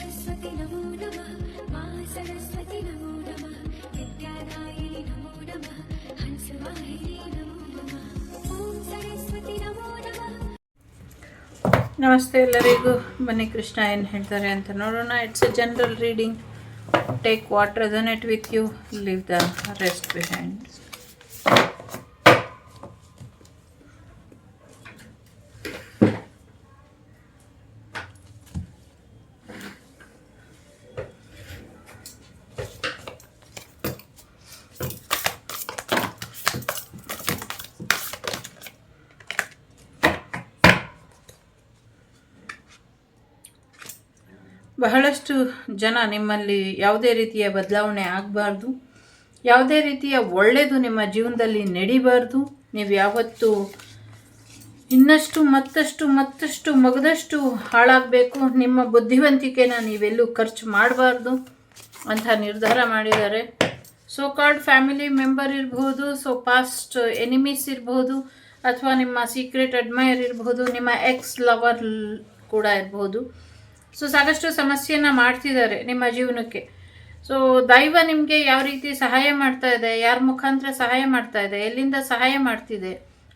सरस्वती नमो नमः मा सरस्वती नमो नमः विद्यादायिनी नमो नमः हंसवाहिनी नमो नमः ॐ सरस्वती नमो नमः. ನಮಸ್ತೆ ಎಲ್ಲರಿಗೂ. ಬನ್ನಿ ಕೃಷ್ಣ ಏನು ಹೇಳ್ತಾರೆ ಅಂತ ನೋಡೋಣ. It's a general reading. Take what resonate with you, leave the rest behind. ಬಹಳಷ್ಟು ಜನ ನಿಮ್ಮಲ್ಲಿ ಯಾವುದೇ ರೀತಿಯ ಬದಲಾವಣೆ ಆಗಬಾರ್ದು, ಯಾವುದೇ ರೀತಿಯ ಒಳ್ಳೆಯದು ನಿಮ್ಮ ಜೀವನದಲ್ಲಿ ನಡಿಬಾರ್ದು. ನೀವು ಯಾವತ್ತೂ ಇನ್ನಷ್ಟು ಮತ್ತಷ್ಟು ಮಗದಷ್ಟು ಹಾಳಾಗಬೇಕು, ನಿಮ್ಮ ಬುದ್ಧಿವಂತಿಕೆನ ನೀವೆಲ್ಲೂ ಖರ್ಚು ಮಾಡಬಾರ್ದು ಅಂತ ನಿರ್ಧಾರ ಮಾಡಿದ್ದಾರೆ. ಸೋ ಕಾಲ್ಡ್ ಫ್ಯಾಮಿಲಿ ಮೆಂಬರ್ ಇರ್ಬೋದು, ಸೊ ಪಾಸ್ಟ್ ಎನಿಮೀಸ್ ಇರ್ಬೋದು, ಅಥವಾ ನಿಮ್ಮ ಸೀಕ್ರೆಟ್ ಅಡ್ಮೈರ್ ಇರ್ಬೋದು, ನಿಮ್ಮ ಎಕ್ಸ್ ಲವರ್ ಕೂಡ ಇರ್ಬೋದು. ಸೊ ಸಾಕಷ್ಟು ಸಮಸ್ಯೆನ ಮಾಡ್ತಿದ್ದಾರೆ ನಿಮ್ಮ ಜೀವನಕ್ಕೆ. ಸೊ ದೈವ ನಿಮಗೆ ಯಾವ ರೀತಿ ಸಹಾಯ ಮಾಡ್ತಾ ಇದೆ, ಯಾರ ಮುಖಾಂತರ ಸಹಾಯ ಮಾಡ್ತಾ ಇದೆ, ಎಲ್ಲಿಂದ ಸಹಾಯ ಮಾಡ್ತಿದೆ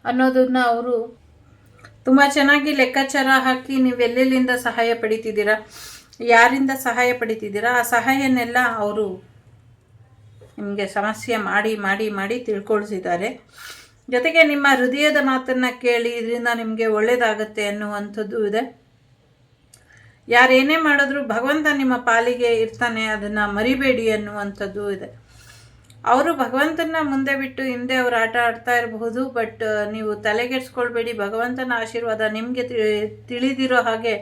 ಅನ್ನೋದನ್ನ ಅವರು ತುಂಬ ಚೆನ್ನಾಗಿ ಲೆಕ್ಕಾಚಾರ ಹಾಕಿ ನೀವು ಎಲ್ಲೆಲ್ಲಿಂದ ಸಹಾಯ ಪಡಿತಿದ್ದೀರಾ, ಯಾರಿಂದ ಸಹಾಯ ಪಡಿತಿದ್ದೀರಾ, ಆ ಸಹಾಯನೆಲ್ಲ ಅವರು ನಿಮಗೆ ಸಮಸ್ಯೆ ಮಾಡಿ ಮಾಡಿ ಮಾಡಿ ತಿಳ್ಕೊಳ್ತಿದ್ದಾರೆ. ಜೊತೆಗೆ ನಿಮ್ಮ ಹೃದಯದ ಮಾತನ್ನು ಕೇಳಿ ಇದರಿಂದ ನಿಮಗೆ ಒಳ್ಳೆಯದಾಗತ್ತೆ ಅನ್ನುವಂಥದ್ದು ಇದೆ. ಯಾರೇನೇ ಮಾಡಿದ್ರು ಭಗವಂತ ನಿಮ್ಮ ಪಾಲಿಗೆ ಇರ್ತಾನೆ, ಅದನ್ನು ಮರಿಬೇಡಿ ಅನ್ನುವಂಥದ್ದು ಇದೆ. ಅವರು ಭಗವಂತನ ಮುಂದೆ ಬಿಟ್ಟು ಹಿಂದೆ ಅವರು ಆಟ ಆಡ್ತಾ ಇರಬಹುದು, ಬಟ್ ನೀವು ತಲೆಗೆಡ್ಸ್ಕೊಳ್ಬೇಡಿ. ಭಗವಂತನ ಆಶೀರ್ವಾದ ನಿಮಗೆ ತಿಳಿದಿರೋ ಹಾಗೆ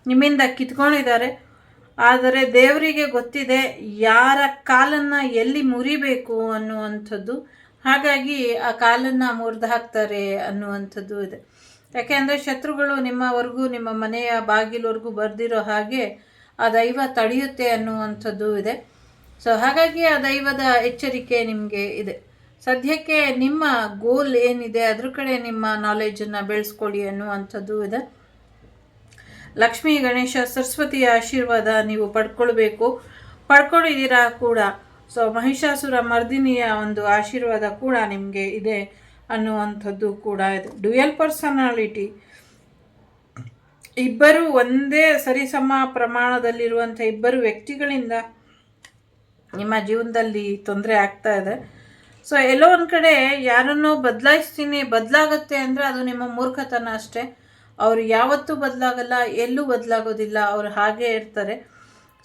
ನಿಮ್ಮಿಂದ ಕಿತ್ಕೊಂಡಿದ್ದಾರೆ. ಆದರೆ ದೇವರಿಗೆ ಗೊತ್ತಿದೆ ಯಾರ ಕಾಲನ್ನು ಎಲ್ಲಿ ಮುರಿಬೇಕು ಅನ್ನುವಂಥದ್ದು. ಹಾಗಾಗಿ ಆ ಕಾಲನ್ನು ಮುರಿದು ಹಾಕ್ತಾರೆ ಅನ್ನುವಂಥದ್ದು ಇದೆ. ಯಾಕೆಂದರೆ ಶತ್ರುಗಳು ನಿಮ್ಮವರೆಗೂ, ನಿಮ್ಮ ಮನೆಯ ಬಾಗಿಲವರೆಗೂ ಬರ್ದಿರೋ ಹಾಗೆ ಆ ದೈವ ತಡೆಯುತ್ತೆ ಅನ್ನುವಂಥದ್ದು ಇದೆ. ಸೊ ಹಾಗಾಗಿ ಆ ದೈವದ ಎಚ್ಚರಿಕೆ ನಿಮಗೆ ಇದೆ. ಸದ್ಯಕ್ಕೆ ನಿಮ್ಮ ಗೋಲ್ ಏನಿದೆ ಅದ್ರ ಕಡೆ ನಿಮ್ಮ ನಾಲೆಜನ್ನು ಬೆಳೆಸ್ಕೊಳ್ಳಿ ಅನ್ನುವಂಥದ್ದು ಇದೆ. ಲಕ್ಷ್ಮೀ ಗಣೇಶ ಸರಸ್ವತಿಯ ಆಶೀರ್ವಾದ ನೀವು ಪಡ್ಕೊಂಡಿದ್ದೀರಾ ಕೂಡ. ಸೊ ಮಹಿಷಾಸುರ ಮರ್ದಿನಿಯ ಒಂದು ಆಶೀರ್ವಾದ ಕೂಡ ನಿಮಗೆ ಇದೆ ಅನ್ನುವಂಥದ್ದು ಕೂಡ ಇದೆ. ಡ್ಯುಯಲ್ ಪರ್ಸನಾಲಿಟಿ, ಇಬ್ಬರು ಒಂದೇ ಸರಿಸಮ ಪ್ರಮಾಣದಲ್ಲಿರುವಂಥ ಇಬ್ಬರು ವ್ಯಕ್ತಿಗಳಿಂದ ನಿಮ್ಮ ಜೀವನದಲ್ಲಿ ತೊಂದರೆ ಆಗ್ತಾ ಇದೆ. ಸೊ ಎಲ್ಲೋ ಒಂದು ಕಡೆ ಯಾರನ್ನೋ ಬದಲಾಗುತ್ತೆ ಅಂದರೆ ಅದು ನಿಮ್ಮ ಮೂರ್ಖತನ ಅಷ್ಟೇ. ಅವರು ಯಾವತ್ತೂ ಬದಲಾಗಲ್ಲ, ಎಲ್ಲೂ ಬದಲಾಗೋದಿಲ್ಲ, ಅವರು ಹಾಗೇ ಇರ್ತಾರೆ.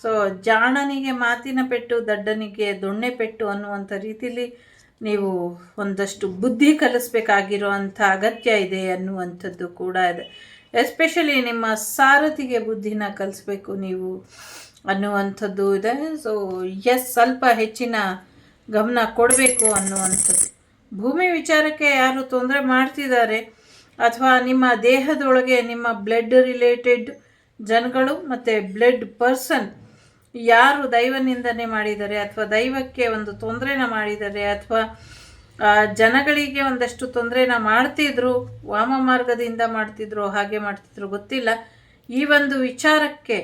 ಸೊ ಜಾಣನಿಗೆ ಮಾತಿನ ಪೆಟ್ಟು, ದಡ್ಡನಿಗೆ ದೊಣ್ಣೆ ಪೆಟ್ಟು ಅನ್ನುವಂಥ ರೀತಿಯಲ್ಲಿ ನೀವು ಒಂದಷ್ಟು ಬುದ್ಧಿ ಕಲಿಸ್ಬೇಕಾಗಿರೋ ಅಂಥ ಅಗತ್ಯ ಇದೆ ಅನ್ನುವಂಥದ್ದು ಕೂಡ ಇದೆ. ಎಸ್ಪೆಷಲಿ ನಿಮ್ಮ ಸಾರಥಿಗೆ ಬುದ್ಧಿನ ಕಲಿಸ್ಬೇಕು ನೀವು ಅನ್ನುವಂಥದ್ದು ಇದೆ. ಸೊ ಸ್ವಲ್ಪ ಹೆಚ್ಚಿನ ಗಮನ ಕೊಡಬೇಕು ಅನ್ನುವಂಥದ್ದು. ಭೂಮಿ ವಿಚಾರಕ್ಕೆ ಯಾರು ತೊಂದರೆ ಮಾಡ್ತಿದ್ದಾರೆ ಅಥವಾ ನಿಮ್ಮ ದೇಹದೊಳಗೆ ನಿಮ್ಮ ಬ್ಲಡ್ ರಿಲೇಟೆಡ್ ಜನಗಳು ಮತ್ತು ಬ್ಲಡ್ ಪರ್ಸನ್ ಯಾರು ದೈವ ನಿಂದನೆ ಮಾಡಿದ್ದಾರೆ ಅಥವಾ ದೈವಕ್ಕೆ ಒಂದು ತೊಂದರೆನ ಮಾಡಿದ್ದಾರೆ ಅಥವಾ ಜನಗಳಿಗೆ ಒಂದಷ್ಟು ತೊಂದರೆನ ಮಾಡ್ತಿದ್ರು, ವಾಮ ಮಾರ್ಗದಿಂದ ಮಾಡ್ತಿದ್ರು, ಹಾಗೆ ಮಾಡ್ತಿದ್ರು ಗೊತ್ತಿಲ್ಲ. ಈ ಒಂದು ವಿಚಾರಕ್ಕೆ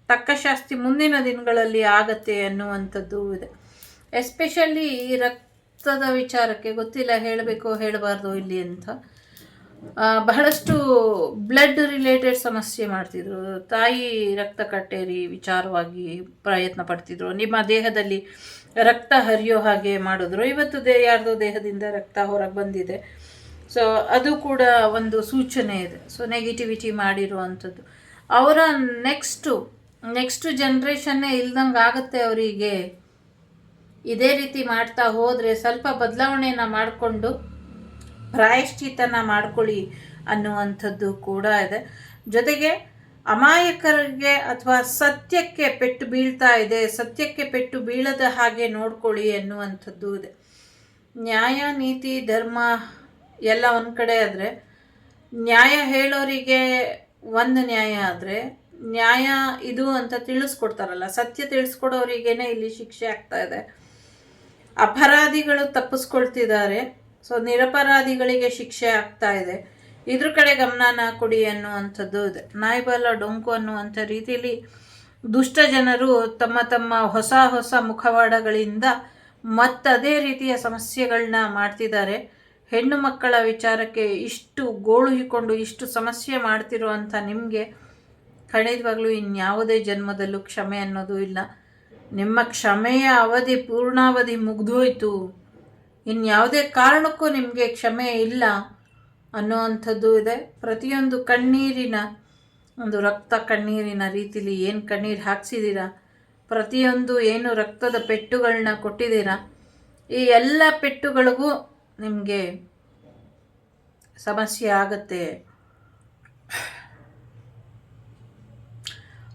ತಕ್ಕ ಶಾಸ್ತಿ ಮುಂದಿನ ದಿನಗಳಲ್ಲಿ ಆಗತ್ತೆ ಅನ್ನುವಂಥದ್ದು ಇದೆ. ಎಸ್ಪೆಷಲಿ ಈ ರಕ್ತದ ವಿಚಾರಕ್ಕೆ ಗೊತ್ತಿಲ್ಲ ಹೇಳಬೇಕು ಹೇಳಬಾರ್ದು ಇಲ್ಲಿ ಅಂತ. ಬಹಳಷ್ಟು ಬ್ಲಡ್ ರಿಲೇಟೆಡ್ ಸಮಸ್ಯೆ ಮಾಡ್ತಿದ್ರು, ತಾಯಿ ರಕ್ತ ಕಟ್ಟೇರಿ ವಿಚಾರವಾಗಿ ಪ್ರಯತ್ನ ಪಡ್ತಿದ್ರು, ನಿಮ್ಮ ದೇಹದಲ್ಲಿ ರಕ್ತ ಹರಿಯೋ ಹಾಗೆ ಮಾಡಿದ್ರು. ಇವತ್ತು ಯಾರ್ದೋ ದೇಹದಿಂದ ರಕ್ತ ಹೊರಗೆ ಬಂದಿದೆ. ಸೊ ಅದು ಕೂಡ ಒಂದು ಸೂಚನೆ ಇದೆ. ಸೊ ನೆಗೆಟಿವಿಟಿ ಮಾಡಿರುವಂಥದ್ದು ಅವರ ನೆಕ್ಸ್ಟು ಜನ್ರೇಷನ್ನೇ ಇಲ್ದಂಗೆ ಆಗುತ್ತೆ ಅವರಿಗೆ. ಇದೇ ರೀತಿ ಮಾಡ್ತಾ ಹೋದರೆ ಸ್ವಲ್ಪ ಬದಲಾವಣೆಯನ್ನು ಮಾಡಿಕೊಂಡು ಪ್ರಾಯಶ್ಚಿತ್ತನ ಮಾಡ್ಕೊಳ್ಳಿ ಅನ್ನುವಂಥದ್ದು ಕೂಡ ಇದೆ. ಜೊತೆಗೆ ಅಮಾಯಕರಿಗೆ ಅಥವಾ ಸತ್ಯಕ್ಕೆ ಪೆಟ್ಟು ಬೀಳ್ತಾ ಇದೆ, ಸತ್ಯಕ್ಕೆ ಪೆಟ್ಟು ಬೀಳದ ಹಾಗೆ ನೋಡ್ಕೊಳ್ಳಿ ಅನ್ನುವಂಥದ್ದು ಇದೆ. ನ್ಯಾಯ ನೀತಿ ಧರ್ಮ ಎಲ್ಲ ಒಂದು ಕಡೆ ಆದರೆ, ನ್ಯಾಯ ಹೇಳೋರಿಗೆ ಒಂದು ನ್ಯಾಯ ಆದರೆ, ನ್ಯಾಯ ಇದು ಅಂತ ತಿಳಿಸ್ಕೊಡ್ತಾರಲ್ಲ, ಸತ್ಯ ತಿಳಿಸ್ಕೊಡೋರಿಗೇನೆ ಇಲ್ಲಿ ಶಿಕ್ಷೆ ಆಗ್ತಾ ಇದೆ. ಅಪರಾಧಿಗಳು ತಪ್ಪಿಸ್ಕೊಳ್ತಿದ್ದಾರೆ, ಸೊ ನಿರಪರಾಧಿಗಳಿಗೆ ಶಿಕ್ಷೆ ಆಗ್ತಾ ಇದೆ. ಇದ್ರ ಕಡೆ ಗಮನನ ಕೊಡಿ ಅನ್ನುವಂಥದ್ದು ಇದೆ. ನಾಯಿಬಾಲ ಡೊಂಕು ಅನ್ನುವಂಥ ರೀತಿಯಲ್ಲಿ ದುಷ್ಟ ಜನರು ತಮ್ಮ ತಮ್ಮ ಹೊಸ ಹೊಸ ಮುಖವಾಡಗಳಿಂದ ಮತ್ತದೇ ರೀತಿಯ ಸಮಸ್ಯೆಗಳನ್ನ ಮಾಡ್ತಿದ್ದಾರೆ. ಹೆಣ್ಣು ಮಕ್ಕಳ ವಿಚಾರಕ್ಕೆ ಇಷ್ಟು ಗೋಳುಹಿಕೊಂಡು ಇಷ್ಟು ಸಮಸ್ಯೆ ಮಾಡ್ತಿರುವಂಥ ನಿಮಗೆ ಖಂಡಿತವಾಗ್ಲೂ ಇನ್ಯಾವುದೇ ಜನ್ಮದಲ್ಲೂ ಕ್ಷಮೆ ಅನ್ನೋದು ಇಲ್ಲ. ನಿಮ್ಮ ಕ್ಷಮೆಯ ಅವಧಿ ಪೂರ್ಣಾವಧಿ ಮುಗಿದೋಯ್ತು, ಇನ್ಯಾವುದೇ ಕಾರಣಕ್ಕೂ ನಿಮಗೆ ಕ್ಷಮೆ ಇಲ್ಲ ಅನ್ನುವಂಥದ್ದು ಇದೆ. ಪ್ರತಿಯೊಂದು ಕಣ್ಣೀರಿನ ಒಂದು ರಕ್ತ ಕಣ್ಣೀರಿನ ರೀತಿಲಿ ಏನು ಕಣ್ಣೀರು ಹಾಕ್ಸಿದ್ದೀರಾ, ಪ್ರತಿಯೊಂದು ಏನು ರಕ್ತದ ಪೆಟ್ಟುಗಳನ್ನ ಕೊಟ್ಟಿದ್ದೀರಾ, ಈ ಎಲ್ಲ ಪೆಟ್ಟುಗಳಿಗೂ ನಿಮಗೆ ಸಮಸ್ಯೆ ಆಗತ್ತೆ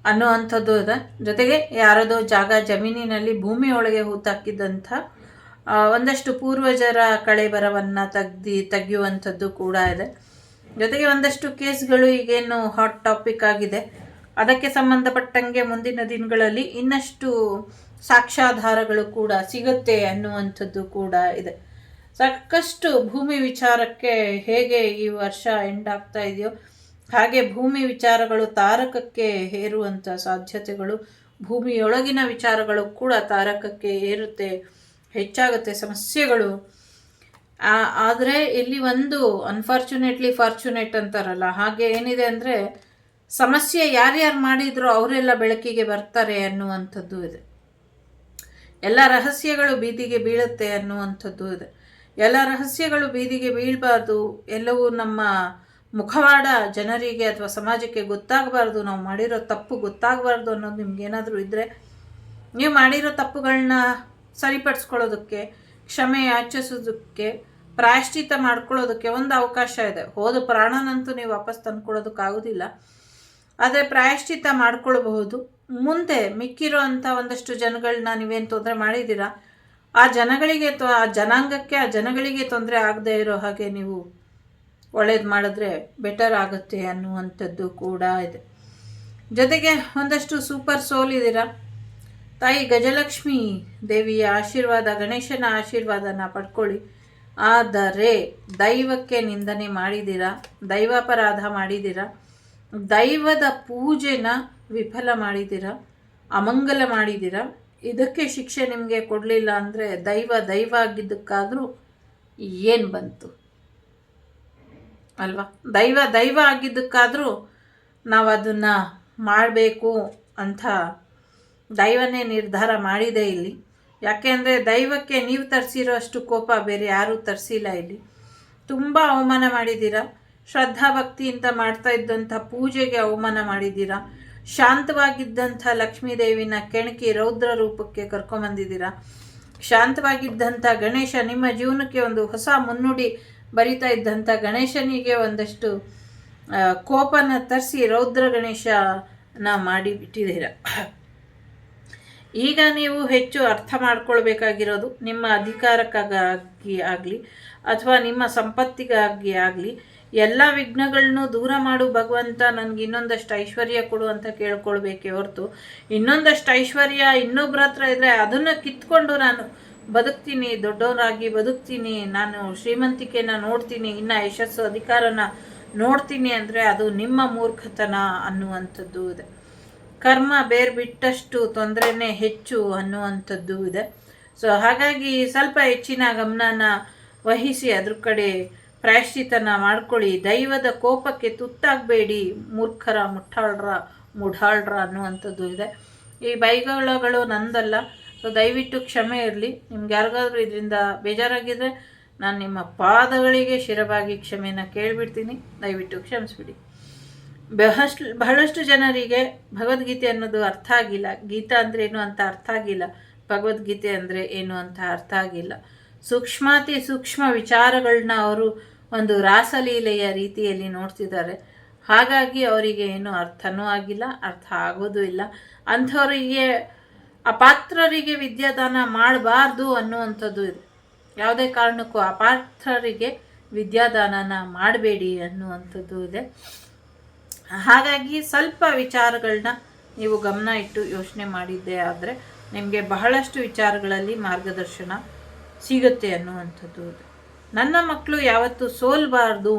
ಅನ್ನುವಂಥದ್ದು ಇದೆ. ಜೊತೆಗೆ ಯಾರದೋ ಜಾಗ ಜಮೀನಿನಲ್ಲಿ ಭೂಮಿಯೊಳಗೆ ಹೂತಾಕಿದ್ದಂಥ ಒಂದಷ್ಟು ಪೂರ್ವಜರ ಕಳೆಬರವನ್ನು ತೆಗೆಯುವಂಥದ್ದು ಕೂಡ ಇದೆ. ಜೊತೆಗೆ ಒಂದಷ್ಟು ಕೇಸ್ಗಳು ಈಗೇನು ಹಾಟ್ ಟಾಪಿಕ್ ಆಗಿದೆ, ಅದಕ್ಕೆ ಸಂಬಂಧಪಟ್ಟಂಗೆ ಮುಂದಿನ ದಿನಗಳಲ್ಲಿ ಇನ್ನಷ್ಟು ಸಾಕ್ಷ್ಯಾಧಾರಗಳು ಕೂಡ ಸಿಗುತ್ತೆ ಅನ್ನುವಂಥದ್ದು ಕೂಡ ಇದೆ. ಸಾಕಷ್ಟು ಭೂಮಿ ವಿಚಾರಕ್ಕೆ ಹೇಗೆ ಈ ವರ್ಷ ಎಂಡ್ ಆಗ್ತಾ ಇದೆಯೋ ಹಾಗೆ ಭೂಮಿ ವಿಚಾರಗಳು ತಾರಕಕ್ಕೆ ಏರುವಂಥ ಸಾಧ್ಯತೆಗಳು, ಭೂಮಿಯೊಳಗಿನ ವಿಚಾರಗಳು ಕೂಡ ತಾರಕಕ್ಕೆ ಏರುತ್ತೆ, ಹೆಚ್ಚಾಗುತ್ತೆ ಸಮಸ್ಯೆಗಳು. ಆದರೆ ಇಲ್ಲಿ ಒಂದು ಅನ್ಫಾರ್ಚುನೇಟ್ಲಿ ಫಾರ್ಚುನೇಟ್ ಅಂತಾರಲ್ಲ, ಹಾಗೆ ಏನಿದೆ ಅಂದರೆ ಸಮಸ್ಯೆ ಯಾರ್ಯಾರು ಮಾಡಿದ್ರೋ ಅವರೆಲ್ಲ ಬೆಳಕಿಗೆ ಬರ್ತಾರೆ ಅನ್ನುವಂಥದ್ದು ಇದೆ. ಎಲ್ಲ ರಹಸ್ಯಗಳು ಬೀದಿಗೆ ಬೀಳುತ್ತೆ ಅನ್ನುವಂಥದ್ದು ಇದೆ. ಎಲ್ಲ ರಹಸ್ಯಗಳು ಬೀದಿಗೆ ಬೀಳಬಾರ್ದು, ಎಲ್ಲವೂ ನಮ್ಮ ಮುಖವಾಡ ಜನರಿಗೆ ಅಥವಾ ಸಮಾಜಕ್ಕೆ ಗೊತ್ತಾಗಬಾರ್ದು, ನಾವು ಮಾಡಿರೋ ತಪ್ಪು ಗೊತ್ತಾಗಬಾರ್ದು ಅನ್ನೋದು ನಿಮ್ಗೇನಾದರೂ ಇದ್ದರೆ ನೀವು ಮಾಡಿರೋ ತಪ್ಪುಗಳನ್ನ ಸರಿಪಡಿಸ್ಕೊಳ್ಳೋದಕ್ಕೆ, ಕ್ಷಮೆ ಯಾಚಿಸೋದಕ್ಕೆ, ಪ್ರಾಯಶ್ಚಿತ್ತ ಮಾಡ್ಕೊಳ್ಳೋದಕ್ಕೆ ಒಂದು ಅವಕಾಶ ಇದೆ. ಹೋದ ಪ್ರಾಣನಂತೂ ನೀವು ವಾಪಸ್ ತಂದ್ಕೊಳ್ಳೋದಕ್ಕಾಗೋದಿಲ್ಲ, ಆದರೆ ಪ್ರಾಯಶ್ಚಿತ್ತ ಮಾಡ್ಕೊಳ್ಬಹುದು. ಮುಂದೆ ಮಿಕ್ಕಿರೋ ಅಂಥ ಒಂದಷ್ಟು ಜನಗಳನ್ನ ನೀವೇನು ತೊಂದರೆ ಮಾಡಿದ್ದೀರಾ ಆ ಜನಗಳಿಗೆ ಆ ಜನಾಂಗಕ್ಕೆ ಆ ಜನಗಳಿಗೆ ತೊಂದರೆ ಆಗದೆ ಇರೋ ಹಾಗೆ ನೀವು ಒಳ್ಳೇದು ಮಾಡಿದ್ರೆ ಬೆಟರ್ ಆಗುತ್ತೆ ಅನ್ನುವಂಥದ್ದು ಕೂಡ ಇದೆ. ಜೊತೆಗೆ ಒಂದಷ್ಟು ಸೂಪರ್ ಸೋಲ್ ಇದ್ದೀರಾ. ತಾಯಿ ಗಜಲಕ್ಷ್ಮಿ ದೇವಿಯ ಆಶೀರ್ವಾದ, ಗಣೇಶನ ಆಶೀರ್ವಾದನ ಪಡ್ಕೊಳ್ಳಿ. ಆದರೆ ದೈವಕ್ಕೆ ನಿಂದನೆ ಮಾಡಿದ್ದೀರಾ, ದೈವಾಪರಾಧ ಮಾಡಿದ್ದೀರಾ, ದೈವದ ಪೂಜೆನ ವಿಫಲ ಮಾಡಿದ್ದೀರಾ, ಅಮಂಗಲ ಮಾಡಿದ್ದೀರಾ. ಇದಕ್ಕೆ ಶಿಕ್ಷೆ ನಿಮಗೆ ಕೊಡಲಿಲ್ಲ ಅಂದರೆ ದೈವ ಆಗಿದ್ದಕ್ಕಾದರೂ ಏನು ಬಂತು ಅಲ್ವಾ? ದೈವ ಆಗಿದ್ದಕ್ಕಾದರೂ ನಾವು ಅದನ್ನು ಮಾಡಬೇಕು ಅಂತ ದೈವನೇ ನಿರ್ಧಾರ ಮಾಡಿದೆ ಇಲ್ಲಿ. ಯಾಕೆ ಅಂದರೆ ದೈವಕ್ಕೆ ನೀವು ತರಿಸಿರೋ ಅಷ್ಟು ಕೋಪ ಬೇರೆ ಯಾರೂ ತರಿಸಿಲ್ಲ. ಇಲ್ಲಿ ತುಂಬ ಅವಮಾನ ಮಾಡಿದ್ದೀರಾ. ಶ್ರದ್ಧಾಭಕ್ತಿಯಿಂದ ಮಾಡ್ತಾ ಇದ್ದಂಥ ಪೂಜೆಗೆ ಅವಮಾನ ಮಾಡಿದ್ದೀರಾ. ಶಾಂತವಾಗಿದ್ದಂಥ ಲಕ್ಷ್ಮೀದೇವಿನ ಕೆಣಕಿ ರೌದ್ರ ರೂಪಕ್ಕೆ ಕರ್ಕೊಂಬಂದಿದ್ದೀರಾ. ಶಾಂತವಾಗಿದ್ದಂಥ ಗಣೇಶ, ನಿಮ್ಮ ಜೀವನಕ್ಕೆ ಒಂದು ಹೊಸ ಮುನ್ನುಡಿ ಬರಿತಾ ಇದ್ದಂಥ ಗಣೇಶನಿಗೆ ಒಂದಷ್ಟು ಕೋಪನ ತರಿಸಿ ರೌದ್ರ ಗಣೇಶನ ಮಾಡಿಬಿಟ್ಟಿದ್ದೀರಾ. ಈಗ ನೀವು ಹೆಚ್ಚು ಅರ್ಥ ಮಾಡ್ಕೊಳ್ಬೇಕಾಗಿರೋದು ನಿಮ್ಮ ಅಧಿಕಾರಕ್ಕಾಗಿ ಆಗಲಿ ಅಥವಾ ನಿಮ್ಮ ಸಂಪತ್ತಿಗಾಗಿ ಆಗಲಿ ಎಲ್ಲ ವಿಘ್ನಗಳನ್ನೂ ದೂರ ಮಾಡು ಭಗವಂತ, ನನಗೆ ಇನ್ನೊಂದಷ್ಟು ಐಶ್ವರ್ಯ ಕೊಡು ಅಂತ ಕೇಳ್ಕೊಳ್ಬೇಕೇ ಹೊರತು ಇನ್ನೊಂದಷ್ಟು ಐಶ್ವರ್ಯ ಇನ್ನೊಬ್ಬರ ಹತ್ರ ಇದ್ದರೆ ಅದನ್ನು ಕಿತ್ಕೊಂಡು ನಾನು ಬದುಕ್ತೀನಿ, ದೊಡ್ಡವರಾಗಿ ಬದುಕ್ತೀನಿ, ನಾನು ಶ್ರೀಮಂತಿಕೆನ ನೋಡ್ತೀನಿ, ಇನ್ನು ಯಶಸ್ಸು ಅಧಿಕಾರನ ನೋಡ್ತೀನಿ ಅಂದರೆ ಅದು ನಿಮ್ಮ ಮೂರ್ಖತನ ಅನ್ನುವಂಥದ್ದು ಇದೆ. ಕರ್ಮ ಬೇರೆ ಬಿಟ್ಟಷ್ಟು ತೊಂದರೆನೇ ಹೆಚ್ಚು ಅನ್ನುವಂಥದ್ದು ಇದೆ. ಸೊ ಹಾಗಾಗಿ ಸ್ವಲ್ಪ ಹೆಚ್ಚಿನ ಗಮನನ ವಹಿಸಿ ಅದ್ರ ಕಡೆ ಪ್ರಾಯಶ್ಚಿತನ ಮಾಡ್ಕೊಳ್ಳಿ. ದೈವದ ಕೋಪಕ್ಕೆ ತುತ್ತಾಗಬೇಡಿ, ಮೂರ್ಖರ ಮುಢಾಳ್ರ ಅನ್ನುವಂಥದ್ದು ಇದೆ. ಈ ಬೈಗಳಗಳು ನಂದಲ್ಲ. ಸೊ ದಯವಿಟ್ಟು ಕ್ಷಮೆ ಇರಲಿ. ನಿಮ್ಗೆ ಯಾರಿಗಾದ್ರೂ ಇದರಿಂದ ಬೇಜಾರಾಗಿದ್ದರೆ ನಾನು ನಿಮ್ಮ ಪಾದಗಳಿಗೆ ಶಿರವಾಗಿ ಕ್ಷಮೆನ ಕೇಳಿಬಿಡ್ತೀನಿ. ದಯವಿಟ್ಟು ಕ್ಷಮಿಸ್ಬಿಡಿ. ಬಹಳಷ್ಟು ಜನರಿಗೆ ಭಗವದ್ಗೀತೆ ಅನ್ನೋದು ಅರ್ಥ ಆಗಿಲ್ಲ. ಗೀತಾ ಅಂದರೆ ಏನು ಅಂತ ಅರ್ಥ ಆಗಿಲ್ಲ. ಭಗವದ್ಗೀತೆ ಅಂದರೆ ಏನು ಅಂತ ಅರ್ಥ ಆಗಿಲ್ಲ. ಸೂಕ್ಷ್ಮಾತಿ ಸೂಕ್ಷ್ಮ ವಿಚಾರಗಳನ್ನ ಅವರು ಒಂದು ರಾಸಲೀಲೆಯ ರೀತಿಯಲ್ಲಿ ನೋಡ್ತಿದ್ದಾರೆ. ಹಾಗಾಗಿ ಅವರಿಗೆ ಏನು ಅರ್ಥನೂ ಆಗಿಲ್ಲ, ಅರ್ಥ ಆಗೋದು ಇಲ್ಲ. ಅಂಥವರಿಗೆ ಅಪಾತ್ರರಿಗೆ ವಿದ್ಯಾದಾನ ಮಾಡಬಾರ್ದು ಅನ್ನುವಂಥದ್ದು ಇದೆ. ಯಾವುದೇ ಕಾರಣಕ್ಕೂ ಅಪಾತ್ರರಿಗೆ ವಿದ್ಯಾದಾನನ ಮಾಡಬೇಡಿ ಅನ್ನುವಂಥದ್ದು ಇದೆ. ಹಾಗಾಗಿ ಸ್ವಲ್ಪ ವಿಚಾರಗಳನ್ನ ನೀವು ಗಮನ ಇಟ್ಟು ಯೋಚನೆ ಮಾಡಿದ್ದೇ ಆದರೆ ನಿಮಗೆ ಬಹಳಷ್ಟು ವಿಚಾರಗಳಲ್ಲಿ ಮಾರ್ಗದರ್ಶನ ಸಿಗುತ್ತೆ ಅನ್ನುವಂಥದ್ದು ಇದೆ. ನನ್ನ ಮಕ್ಕಳು ಯಾವತ್ತೂ ಸೋಲ್ಬಾರ್ದು,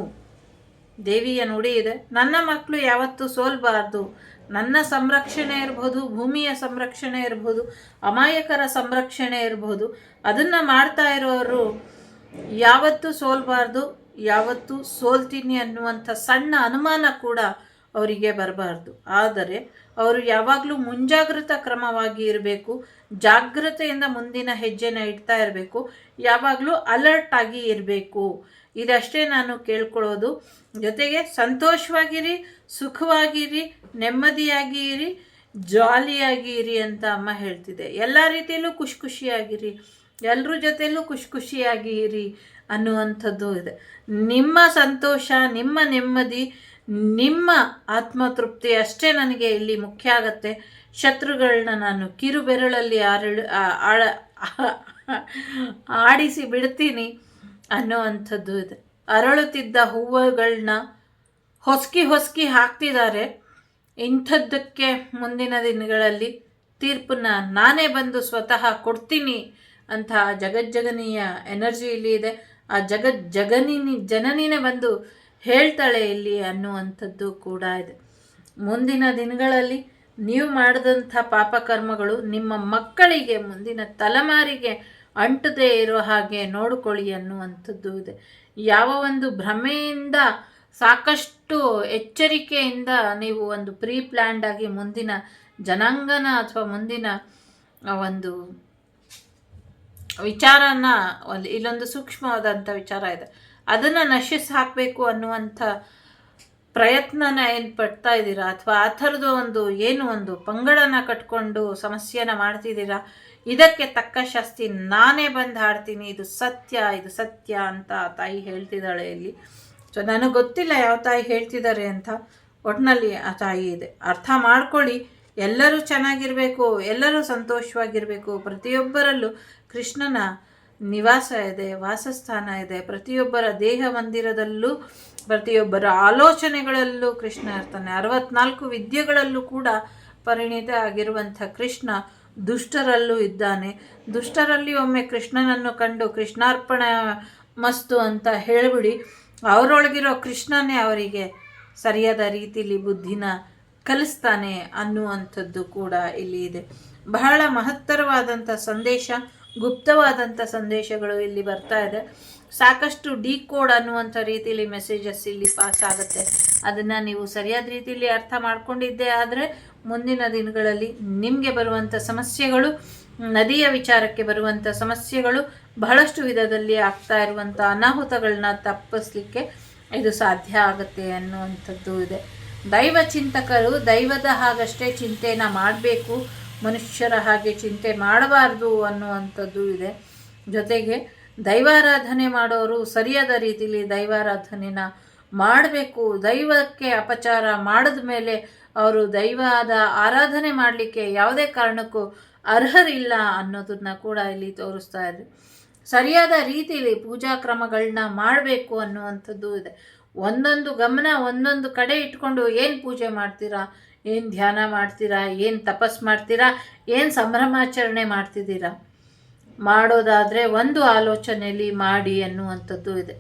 ದೇವಿಯ ನುಡಿ ಇದೆ. ನನ್ನ ಮಕ್ಕಳು ಯಾವತ್ತೂ ಸೋಲ್ಬಾರ್ದು, ನನ್ನ ಸಂರಕ್ಷಣೆ ಇರ್ಬೋದು, ಭೂಮಿಯ ಸಂರಕ್ಷಣೆ ಇರ್ಬೋದು, ಅಮಾಯಕರ ಸಂರಕ್ಷಣೆ ಇರ್ಬೋದು, ಅದನ್ನು ಮಾಡ್ತಾ ಇರೋರು ಯಾವತ್ತೂ ಸೋಲ್ಬಾರ್ದು, ಯಾವತ್ತೂ ಸೋಲ್ತೀನಿ ಅನ್ನುವಂಥ ಸಣ್ಣ ಅನುಮಾನ ಕೂಡ ಅವರಿಗೆ ಬರಬಾರ್ದು. ಆದರೆ ಅವರು ಯಾವಾಗಲೂ ಮುಂಜಾಗ್ರತಾ ಕ್ರಮವಾಗಿ ಇರಬೇಕು, ಜಾಗ್ರತೆಯಿಂದ ಮುಂದಿನ ಹೆಜ್ಜೆನ ಇಡ್ತಾ ಇರಬೇಕು, ಯಾವಾಗಲೂ ಅಲರ್ಟ್ ಆಗಿ ಇರಬೇಕು. ಇದಷ್ಟೇ ನಾನು ಕೇಳ್ಕೊಳ್ಳೋದು. ಜೊತೆಗೆ ಸಂತೋಷವಾಗಿರಿ, ಸುಖವಾಗಿರಿ, ನೆಮ್ಮದಿಯಾಗಿ ಇರಿ, ಜಾಲಿಯಾಗಿ ಇರಿ ಅಂತ ಅಮ್ಮ ಹೇಳ್ತಿದೆ. ಎಲ್ಲ ರೀತಿಯಲ್ಲೂ ಖುಷಿಯಾಗಿರಿ, ಎಲ್ಲರ ಜೊತೆಯಲ್ಲೂ ಖುಷಿಯಾಗಿ ಇರಿ ಅನ್ನುವಂಥದ್ದು ಇದೆ. ನಿಮ್ಮ ಸಂತೋಷ, ನಿಮ್ಮ ನೆಮ್ಮದಿ, ನಿಮ್ಮ ಆತ್ಮತೃಪ್ತಿ ಅಷ್ಟೇ ನನಗೆ ಇಲ್ಲಿ ಮುಖ್ಯ ಆಗತ್ತೆ. ಶತ್ರುಗಳನ್ನ ನಾನು ಕಿರು ಬೆರಳಲ್ಲಿ ಆಡಿಸಿ ಬಿಡ್ತೀನಿ ಅನ್ನೋವಂಥದ್ದು ಇದೆ. ಅರಳುತ್ತಿದ್ದ ಹೂವುಗಳನ್ನ ಹೊಸ್ಕಿ ಹಾಕ್ತಿದ್ದಾರೆ. ಇಂಥದ್ದಕ್ಕೆ ಮುಂದಿನ ದಿನಗಳಲ್ಲಿ ತೀರ್ಪನ್ನ ನಾನೇ ಬಂದು ಸ್ವತಃ ಕೊಡ್ತೀನಿ ಅಂತ ಜಗಜ್ಜಗನೀಯ ಎನರ್ಜಿ ಇಲ್ಲಿ ಇದೆ. ಆ ಜನನಿನೇ ಬಂದು ಹೇಳ್ತಾಳೆ ಇಲ್ಲಿ ಅನ್ನುವಂಥದ್ದು ಕೂಡ ಇದೆ. ಮುಂದಿನ ದಿನಗಳಲ್ಲಿ ನೀವು ಮಾಡಿದಂಥ ಪಾಪಕರ್ಮಗಳು ನಿಮ್ಮ ಮಕ್ಕಳಿಗೆ, ಮುಂದಿನ ತಲೆಮಾರಿಗೆ ಅಂಟದೇ ಇರೋ ಹಾಗೆ ನೋಡಿಕೊಳ್ಳಿ ಅನ್ನುವಂಥದ್ದು ಇದೆ. ಯಾವ ಒಂದು ಭ್ರಮೆಯಿಂದ, ಸಾಕಷ್ಟು ಎಚ್ಚರಿಕೆಯಿಂದ ನೀವು ಒಂದು ಪ್ರೀ ಪ್ಲ್ಯಾಂಡ್ ಆಗಿ ಮುಂದಿನ ಜನಾಂಗನ ಅಥವಾ ಮುಂದಿನ ಒಂದು ವಿಚಾರನ, ಇಲ್ಲೊಂದು ಸೂಕ್ಷ್ಮವಾದಂಥ ವಿಚಾರ ಇದೆ, ಅದನ್ನು ನಶಿಸಿ ಹಾಕಬೇಕು ಅನ್ನುವಂಥ ಪ್ರಯತ್ನನ ಏನು ಪಡ್ತಾ ಇದ್ದೀರಾ, ಅಥವಾ ಆ ಥರದ್ದು ಒಂದು ಪಂಗಡನ ಕಟ್ಕೊಂಡು ಸಮಸ್ಯೆನ ಮಾಡ್ತಿದ್ದೀರಾ, ಇದಕ್ಕೆ ತಕ್ಕ ಶಾಸ್ತಿ ನಾನೇ ಬಂದು ಹಾಡ್ತೀನಿ, ಇದು ಸತ್ಯ ಅಂತ ತಾಯಿ ಹೇಳ್ತಿದ್ದಾಳೆ ಇಲ್ಲಿ. ಸೊ ನನಗೆ ಗೊತ್ತಿಲ್ಲ ಯಾವ ತಾಯಿ ಹೇಳ್ತಿದ್ದಾರೆ ಅಂತ, ಒಟ್ಟಿನಲ್ಲಿ ಆ ತಾಯಿ ಇದೆ. ಅರ್ಥ ಮಾಡ್ಕೊಳ್ಳಿ. ಎಲ್ಲರೂ ಚೆನ್ನಾಗಿರಬೇಕು, ಎಲ್ಲರೂ ಸಂತೋಷವಾಗಿರಬೇಕು. ಪ್ರತಿಯೊಬ್ಬರಲ್ಲೂ ಕೃಷ್ಣನ ನಿವಾಸ ಇದೆ, ವಾಸಸ್ಥಾನ ಇದೆ. ಪ್ರತಿಯೊಬ್ಬರ ದೇಹ ಮಂದಿರದಲ್ಲೂ, ಪ್ರತಿಯೊಬ್ಬರ ಆಲೋಚನೆಗಳಲ್ಲೂ ಕೃಷ್ಣ ಇರ್ತಾನೆ. 64 ವಿದ್ಯೆಗಳಲ್ಲೂ ಕೂಡ ಪರಿಣಿತ ಆಗಿರುವಂಥ ಕೃಷ್ಣ ದುಷ್ಟರಲ್ಲೂ ಇದ್ದಾನೆ. ದುಷ್ಟರಲ್ಲಿ ಒಮ್ಮೆ ಕೃಷ್ಣನನ್ನು ಕಂಡು ಕೃಷ್ಣಾರ್ಪಣ ಮಸ್ತು ಅಂತ ಹೇಳಿಬಿಡಿ, ಅವರೊಳಗಿರೋ ಕೃಷ್ಣನೇ ಅವರಿಗೆ ಸರಿಯಾದ ರೀತಿಯಲ್ಲಿ ಬುದ್ಧಿನ ಕಲಿಸ್ತಾನೆ ಅನ್ನುವಂಥದ್ದು ಕೂಡ ಇಲ್ಲಿ ಇದೆ. ಬಹಳ ಮಹತ್ತರವಾದಂಥ ಸಂದೇಶ, ಗುಪ್ತವಾದಂಥ ಸಂದೇಶಗಳು ಇಲ್ಲಿ ಬರ್ತಾ ಇದೆ. ಸಾಕಷ್ಟು ಡಿಕೋಡ್ ಅನ್ನುವಂಥ ರೀತಿಯಲ್ಲಿ ಮೆಸೇಜಸ್ ಇಲ್ಲಿ ಪಾಸ್ ಆಗುತ್ತೆ. ಅದನ್ನು ನೀವು ಸರಿಯಾದ ರೀತಿಯಲ್ಲಿ ಅರ್ಥ ಮಾಡ್ಕೊಂಡಿದ್ದೇ ಆದರೆ ಮುಂದಿನ ದಿನಗಳಲ್ಲಿ ನಿಮಗೆ ಬರುವಂಥ ಸಮಸ್ಯೆಗಳು, ನದಿಯ ವಿಚಾರಕ್ಕೆ ಬರುವಂಥ ಸಮಸ್ಯೆಗಳು, ಬಹಳಷ್ಟು ವಿಧದಲ್ಲಿ ಆಗ್ತಾ ಇರುವಂಥ ಅನಾಹುತಗಳನ್ನ ತಪ್ಪಿಸ್ಲಿಕ್ಕೆ ಇದು ಸಾಧ್ಯ ಆಗುತ್ತೆ ಅನ್ನುವಂಥದ್ದು ಇದೆ. ದೈವ ಚಿಂತಕರು ದೈವದ ಹಾಗಷ್ಟೇ ಚಿಂತೆನ ಮಾಡಬೇಕು, ಮನುಷ್ಯರ ಹಾಗೆ ಚಿಂತೆ ಮಾಡಬಾರ್ದು ಅನ್ನುವಂಥದ್ದು ಇದೆ. ಜೊತೆಗೆ ದೈವಾರಾಧನೆ ಮಾಡೋರು ಸರಿಯಾದ ರೀತಿಯಲ್ಲಿ ದೈವಾರಾಧನೆನ ಮಾಡಬೇಕು. ದೈವಕ್ಕೆ ಅಪಚಾರ ಮಾಡಿದ ಮೇಲೆ ಅವರು ದೈವದ ಆರಾಧನೆ ಮಾಡಲಿಕ್ಕೆ ಯಾವುದೇ ಕಾರಣಕ್ಕೂ ಅರ್ಹರಿಲ್ಲ ಅನ್ನೋದನ್ನ ಕೂಡ ಇಲ್ಲಿ ತೋರಿಸ್ತಾ ಇದೆ. ಸರಿಯಾದ ರೀತಿಯಲ್ಲಿ ಪೂಜಾ ಕ್ರಮಗಳನ್ನ ಮಾಡಬೇಕು ಅನ್ನುವಂಥದ್ದು ಇದೆ. ಒಂದೊಂದು ಗಮನ ಒಂದೊಂದು ಕಡೆ ಇಟ್ಕೊಂಡು ಏನು ಪೂಜೆ ಮಾಡ್ತೀರಾ, ಏನು ಧ್ಯಾನ ಮಾಡ್ತೀರಾ, ಏನು ತಪಸ್ ಮಾಡ್ತೀರಾ, ಏನು ಸಂಭ್ರಮಾಚರಣೆ ಮಾಡ್ತಿದ್ದೀರಾ, ಮಾಡೋದಾದರೆ ಒಂದು ಆಲೋಚನೆಯಲ್ಲಿ ಮಾಡಿ ಅನ್ನುವಂಥದ್ದು ಇದೆ.